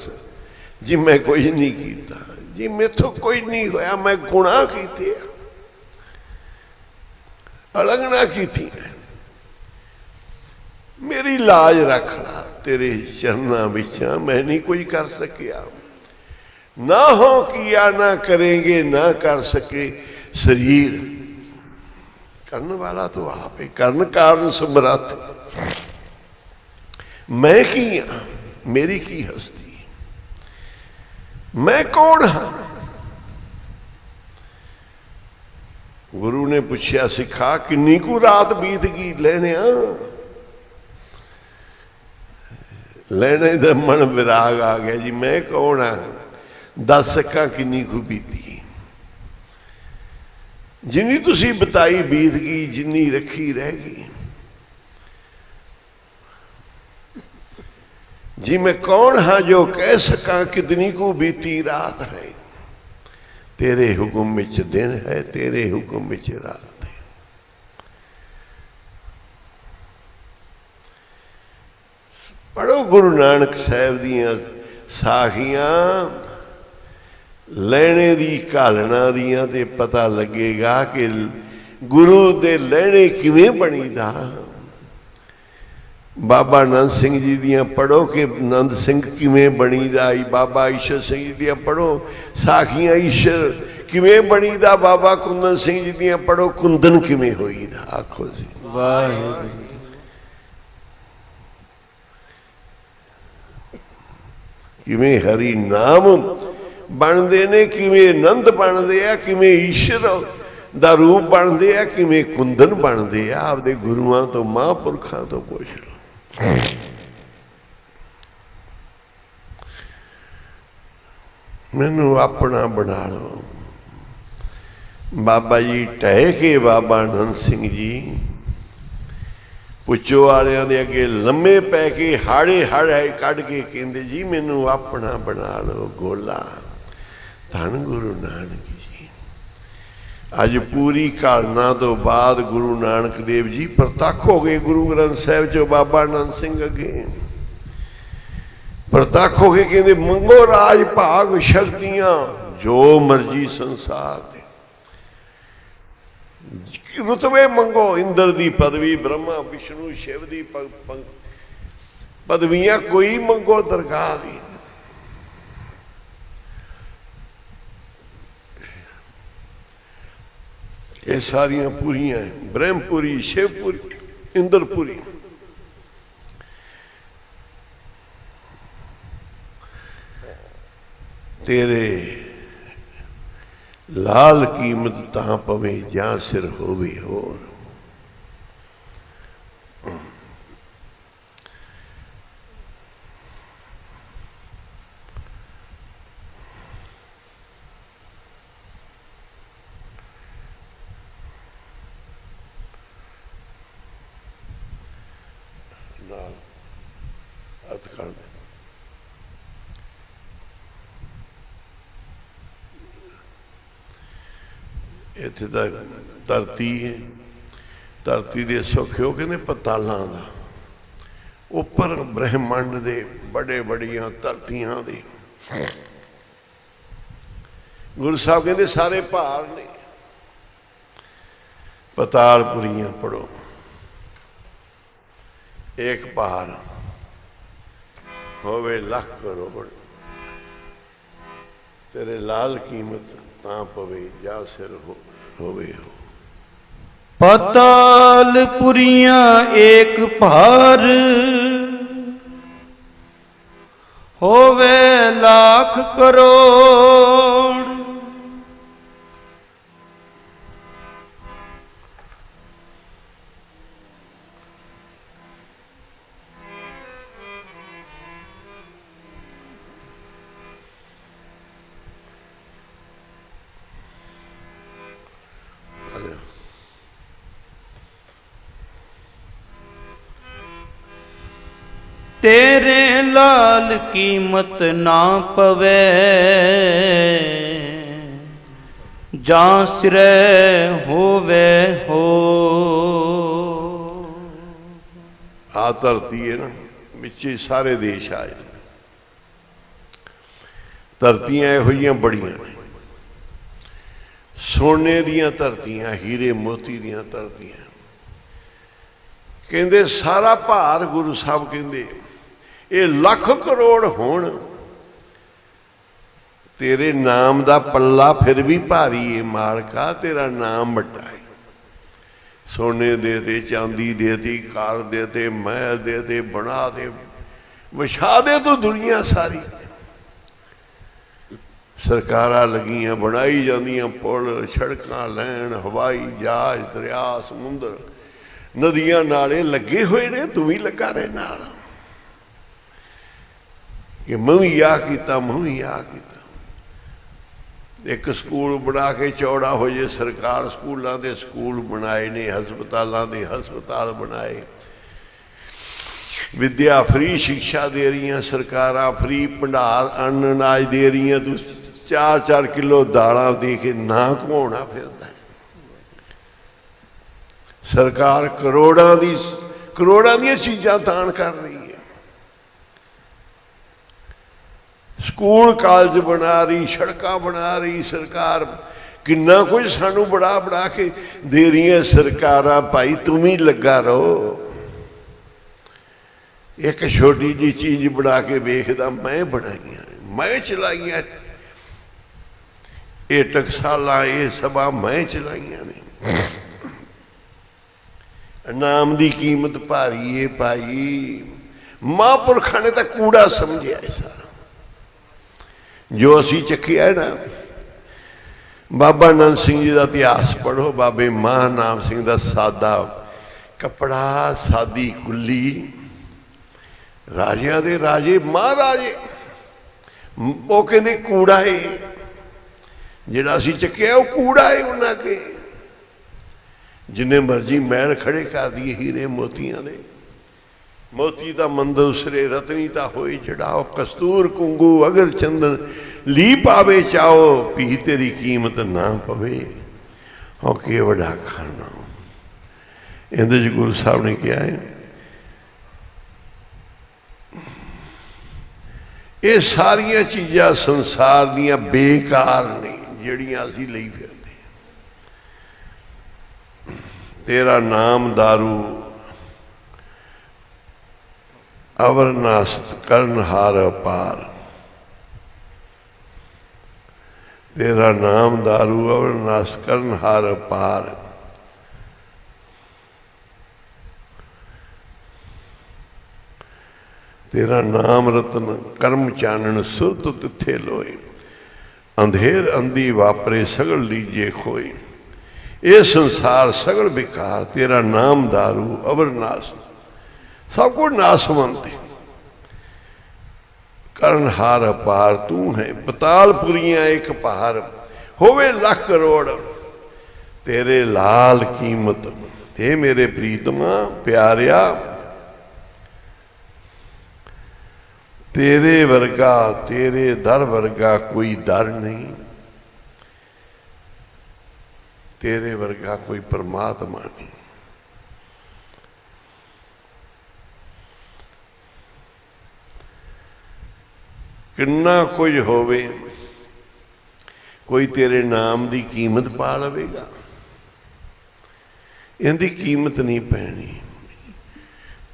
ਜੀ, ਮੈਂ ਕੁਝ ਨਹੀਂ ਕੀਤਾ ਜੀ, ਮੈਥੋਂ ਕੋਈ ਨਹੀਂ ਹੋਇਆ, ਮੈਂ ਗੁਨਾਹ ਕੀਤੇ, ਅਲੰਘਣਾ ਕੀਤੀ, ਮੇਰੀ ਲਾਜ ਰੱਖ ਲਾ, ਤੇਰੇ ਚਰਨਾਂ ਵਿੱਚ ਮੈਂ ਨਹੀਂ ਕੁਝ ਕਰ ਸਕਿਆ। ਨਾ ਹੋ ਕੀਆ ਨਾ ਕरेंगे, ਨਾ ਕਰ ਸਕੇ ਸਰੀਰ, ਕਰਨ ਵਾਲਾ ਤੂੰ ਆਪ ਹੈ, ਕਰਨ ਕਾਰਨ ਸਮਰੱਥ। मैं की हाँ, मेरी की हस्ती, मैं कौन हाँ। गुरु ने पूछा सिखा किन्नी कु रात बीत गई लेने लेने दा मन विराग आ गया जी मैं कौन हाँ दस सका किन्नी कु बीती जिन्नी तुसी बताई बीत गई जिन्नी रखी रह गई जी मैं कौन हाँ जो कह सका कितनी को बीती रात है तेरे हुक्म विच दिन है तेरे हुक्म विच रात है। पढ़ो गुरु नानक साहब दियां साखियां लैने दी घालना दियां ते पता लगेगा कि गुरु दे लैने किवें बनीदा। बाबा नंद सिंह जी दियां पढ़ो कि नंद सिंह किवें बनीदा, बाबा ईश्वर सिंह जी दियां पढ़ो साखियां ईश्वर किवें बनीदा, बाबा कुंदन सिंह जी दियां पढ़ो कुंदन किवें होईदा। आखो जी वाहिगुरू। किवें हरि नाम बनते ने, किवें नंद बनते आ, किवें ईश्वर दा रूप बनते आ, किवें कुंदन बनते आ। आपदे गुरुआं तो महापुरखां तो पुछ लो। मैनू अपना बना लो। बाबा जी टह के बाबा नंद सिंह जी पुछो वालियां दे अगे लम्मे पै के हाड़े हाड़े कढ़ के कहंदे जी मैनू अपना बना लो गोला। धन गुरु नानक जी अज पूरी घालना तो बाद गुरु नानक देव जी प्रतख हो गए गुरु ग्रंथ साहिब चो बाबा नंद सिंह अगे प्रतख हो गए। कहते मंगो राज भाग शक्तियां जो मर्जी संसार दे, रुतबे मंगो इंद्र दी पदवी ब्रह्मा विष्णु शिव दी पदवियां कोई मंगो दरगाह दी। ये सारियां पूरियां हैं, ब्रह्मपुरी शिवपुरी इंद्रपुरी। तेरे लाल कीमत तां पवे जां सिर होवे होर। अर्थ कर दे इत्थे तक धरती है, धरती दे सुखियो कहने पतालां दा, उपर ब्रह्मंड दे बड़े बड़ियां धरतियां दे। गुरु साहब कहते सारे भार ने। पतालपुरियां पढ़ो एक भार होवे लख करोड़, तेरे लाल कीमत तां पवे जा सिर होवे हो। पतालपुरियां एक भार होवे लाख करोड़, तेरे लाल कीमत ना पवे जां सिरे होवे हो। आ धरती है ना बिचे सारे देश आए, धरतियां इहो बड़ियां ने, सोने दियां धरतियां हीरे मोती दियां धरतियां। कहते सारा भार गुरु साहब कहते ये लख करोड़ होण, तेरे नाम दा पल्ला फिर भी भारी है मालका, तेरा नाम बड़ा है। सोने देते, चांदी देती, कार देते, महल देते, बना दे, ਵਿਛਾ ਦੇ ਤੂੰ ਦੁਨੀਆ ਸਾਰੀ। ਸਰਕਾਰਾਂ ਲੱਗੀਆਂ ਬਣਾਈ ਜਾਂਦੀਆਂ ਪੁਲ ਸੜਕਾਂ ਲੈਣ ਹਵਾਈ ਜਹਾਜ਼ ਦਰਿਆ ਸਮੁੰਦਰ ਨਦੀਆਂ ਨਾਲੇ ਲੱਗੇ ਹੋਏ ਨੇ, ਤੂੰ ਵੀ ਲੱਗਾ ਰਹੇ ਨਾਲ ਕਿ ਮੈਂ ਵੀ ਆਹ ਕੀਤਾ ਮੈਂ ਵੀ ਆਹ ਕੀਤਾ। ਇੱਕ ਸਕੂਲ ਬਣਾ ਕੇ ਚੌੜਾ ਹੋ ਜੇ, ਸਰਕਾਰ ਸਕੂਲਾਂ ਦੇ ਸਕੂਲ ਬਣਾਏ ਨੇ, ਹਸਪਤਾਲਾਂ ਦੇ ਹਸਪਤਾਲ ਬਣਾਏ, ਵਿਦਿਆ ਫਰੀ ਸਿੱਖਿਆ ਦੇ ਰਹੀਆਂ ਸਰਕਾਰਾਂ, ਫਰੀ ਭੰਡਾਰ ਅੰਨ ਅਨਾਜ ਦੇ ਰਹੀਆਂ। ਤੂੰ 4-4 ਕਿਲੋ ਦਾਲਾਂ ਦੇ ਕੇ ਨਾ ਘੁਮਾਉਣਾ ਫਿਰਦਾ। ਸਰਕਾਰ ਕਰੋੜਾਂ ਦੀਆਂ ਚੀਜ਼ਾਂ ਦਾਨ ਕਰ ਰਹੀ ਹੈ, ਸਕੂਲ ਕਾਲਜ ਬਣਾ ਰਹੀ, ਸੜਕਾਂ ਬਣਾ ਰਹੀ ਸਰਕਾਰ, ਕਿੰਨਾ ਕੁਝ ਸਾਨੂੰ ਬਣਾ ਕੇ ਦੇ ਰਹੀਆਂ ਸਰਕਾਰਾਂ। ਭਾਈ ਤੂੰ ਵੀ ਲੱਗਾ ਰਹੋ। ਇੱਕ ਛੋਟੀ ਜਿਹੀ ਚੀਜ਼ ਬਣਾ ਕੇ ਵੇਖਦਾ, ਮੈਂ ਬਣਾਈਆਂ, ਮੈਂ ਚਲਾਈਆਂ, ਇਹ ਟਕਸਾਲਾਂ ਇਹ ਸਭਾ ਮੈਂ ਚਲਾਈਆਂ ਨੇ। ਨਾਮ ਦੀ ਕੀਮਤ ਭਾਰੀ ਏ ਭਾਈ। ਮਹਾਂਪੁਰਖਾਂ ਨੇ ਤਾਂ ਕੂੜਾ ਸਮਝਿਆ ਇਹ ਸਾਰਾ ਜੋ ਅਸੀਂ ਚੱਕਿਆ ਨਾ। ਬਾਬਾ ਨੰਦ ਸਿੰਘ ਜੀ ਦਾ ਇਤਿਹਾਸ ਪੜ੍ਹੋ। ਬਾਬੇ ਮਹਾਨਾਮ ਸਿੰਘ ਦਾ ਸਾਦਾ ਕੱਪੜਾ, ਸਾਦੀ ਕੁੱਲੀ, ਰਾਜਿਆਂ ਦੇ ਰਾਜੇ ਮਹਾਰਾਜੇ, ਉਹ ਕਹਿੰਦੇ ਕੂੜਾ ਏ ਜਿਹੜਾ ਅਸੀਂ ਚੱਕਿਆ, ਉਹ ਕੂੜਾ ਏ ਉਹਨਾਂ ਕੇ। ਜਿੰਨੇ ਮਰਜੀ ਮਹਿਲ ਖੜੇ ਕਰ ਦਈਏ ਹੀਰੇ ਮੋਤੀਆਂ ਦੇ, ਮੋਤੀ ਤਾਂ ਮੰਦ ਉਸਰੇ ਰਤਨੀ ਤਾਂ ਹੋਈ ਜੜਾਓ, ਕਸਤੂਰ ਕੁੰਗੂ ਅਗਰ ਚੰਦਨ ਲੀ ਪਾਵੇ ਚਾਓ, ਪੀ ਤੇਰੀ ਕੀਮਤ ਨਾ ਪਵੇ ਹੋ ਕੇ ਵੱਡਾ ਖਾਣਾ। ਇਹਦੇ 'ਚ ਗੁਰੂ ਸਾਹਿਬ ਨੇ ਕਿਹਾ ਹੈ ਇਹ ਸਾਰੀਆਂ ਚੀਜ਼ਾਂ ਸੰਸਾਰ ਦੀਆਂ ਬੇਕਾਰ ਨੇ ਜਿਹੜੀਆਂ ਅਸੀਂ ਲਈ ਫਿਰਦੇ। ਤੇਰਾ ਨਾਮ ਦਾਰੂ ਅਵਰਨਾਸਤ ਕਰਨ ਹਾਰ ਅਪਾਰ। ਤੇਰਾ ਨਾਮ ਦਾਰੂ ਅਵਰਨਾਸਤ ਕਰਨ ਹਾਰ ਅਪਾਰ। ਤੇਰਾ ਨਾਮ ਰਤਨ ਕਰਮ ਚਾਨਣ ਸੁਰਤ ਤਿੱਥੇ ਲੋਏ। ਅੰਧੇਰ ਅੰਧੀ ਵਾਪਰੇ ਸਗਲ ਲੀਜੇ ਖੋਏ। ਇਹ ਸੰਸਾਰ ਸਗਲ ਵਿਕਾਰ। ਤੇਰਾ ਨਾਮ ਦਾਰੂ ਅਵਰਨਾਸ ਸਭ ਕੁਝ ਨਾਸਵੰਤ ਹੈ। ਕਰਨ ਹਾਰ ਅਪਾਰ ਤੂੰ ਹੈ। ਪਤਾਲਪੁਰੀਆਂ ਇੱਕ ਪਹਾੜ ਹੋਵੇ ਲੱਖ ਕਰੋੜ। ਤੇਰੇ ਲਾਲ ਕੀਮਤ ਇਹ ਮੇਰੇ ਪ੍ਰੀਤਮਾ ਪਿਆਰਿਆ। तेरे वर्गा तेरे दर वर्गा कोई दर नहीं। तेरे वर्गा कोई परमात्मा नहीं। किन्ना कुछ होवे कोई तेरे नाम की कीमत पा लवेगा। इनकी कीमत नहीं पैनी।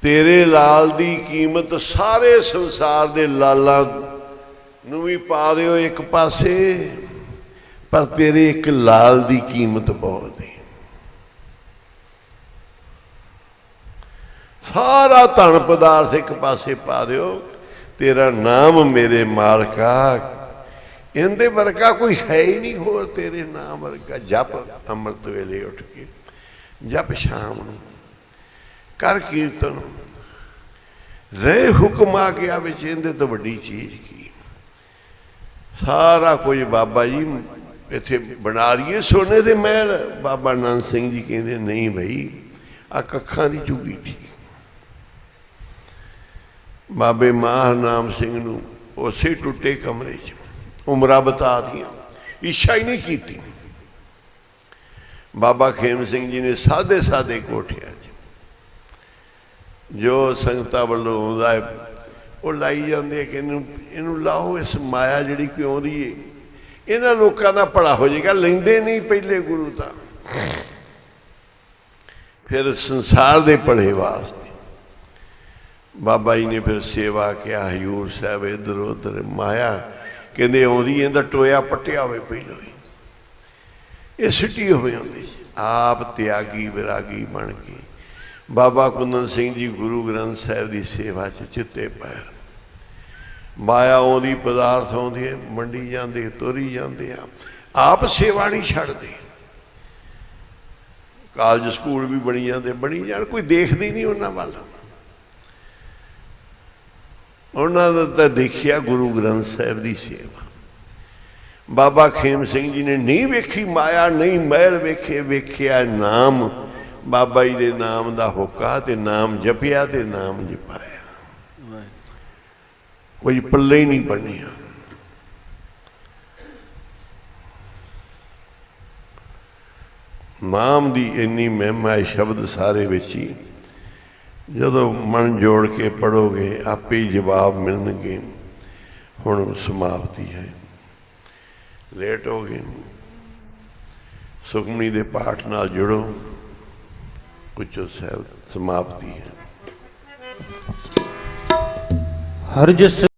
तेरे लाल दी कीमत सारे संसार दे लालां नूं भी पा दिओ एक पासे, पर तेरे एक लाल दी कीमत बहुत है। सारा धन पदार्थ एक पासे पा दिओ, तेरा नाम मेरे मालका इहदे वर्गा कोई है ही नहीं होर। तेरे नाम वर्गा जप अमृत वेले उठ के जप शाम नूं कर कीर्तन रहे हुक्म आ गया विच इहदे तो वड्डी चीज़ की। सारा कुछ बाबा जी इत्थे बना रहीए सोने दे महल। बाबा नंद सिंह जी कहते नहीं भाई आ कखां दी झुग्गी थी। बाबे महानाम सिंह नूं उसे टुटे कमरे च उमरां बता दियां, इच्छा ही नहीं की। बाबा खेम सिंह जी ने सादे सादे कोठियां जो संगतां वल्लों आउंदा है वो लाई जाते कि इनू लाओ, इस माया जिहड़ी क्यों दी है, इन्हां लोकां दा भला हो जाएगा। लैंदे नहीं पहले गुरु तां फिर संसार दे भले वास्ते। बाबा जी ने फिर सेवा किया हजूर साहब इधर उधर माया कहते आउंदी इहदा टोया पट्टिया होवे पहलों ही ये सिटी होवे आउंदी। आप त्यागी विरागी बन के बाबा कुंदन सिंह जी गुरु ग्रंथ साहिब की सेवा च चित्ते पैर ਮਾਇਆ ਆਉਂਦੀ, ਪਦਾਰਥ ਆਉਂਦੇ, ਮੰਡੀ ਜਾਂਦੇ, ਤੁਰੀ ਜਾਂਦੇ ਆ, ਆਪ ਸੇਵਾ ਨਹੀਂ ਛੱਡਦੇ। ਕਾਲਜ ਸਕੂਲ ਵੀ ਬਣੀ ਜਾਂਦੇ, ਬਣੀ ਜਾਣ, ਕੋਈ ਦੇਖਦੀ ਨਹੀਂ ਉਹਨਾਂ ਵੱਲ। ਉਹਨਾਂ ਦਾ ਤਾਂ ਦੇਖਿਆ ਗੁਰੂ ਗ੍ਰੰਥ ਸਾਹਿਬ ਦੀ ਸੇਵਾ। ਬਾਬਾ ਖੇਮ ਸਿੰਘ ਜੀ ਨੇ ਨਹੀਂ ਵੇਖੀ ਮਾਇਆ, ਨਹੀਂ ਮਹਿਲ ਵੇਖੇ, ਵੇਖਿਆ ਨਾਮ। ਬਾਬਾ ਜੀ ਦੇ ਨਾਮ ਦਾ ਹੋਕਾ ਤੇ ਨਾਮ ਜਪਿਆ ਤੇ ਨਾਮ ਜਪਾਇਆ, ਕੋਈ ਪੱਲੇ ਹੀ ਨਹੀਂ ਬਣਿਆ। ਨਾਮ ਦੀ ਇੰਨੀ ਮਹਿਮਾ ਹੈ, ਸ਼ਬਦ ਸਾਰੇ ਵਿੱਚ ਹੀ। ਜਦੋਂ ਮਨ ਜੋੜ ਕੇ ਪੜ੍ਹੋਗੇ ਆਪੇ ਹੀ ਜਵਾਬ ਮਿਲਣਗੇ। ਹੁਣ ਸਮਾਪਤੀ ਹੈ, ਲੇਟ ਹੋ ਗਏ। ਸੁਖਮਨੀ ਦੇ ਪਾਠ ਨਾਲ ਜੁੜੋ। ਉੱਚੋ ਸਾਹਿਬ ਸਮਾਪਤੀ ਹੈ। ਹਰਿ ਜਿਸ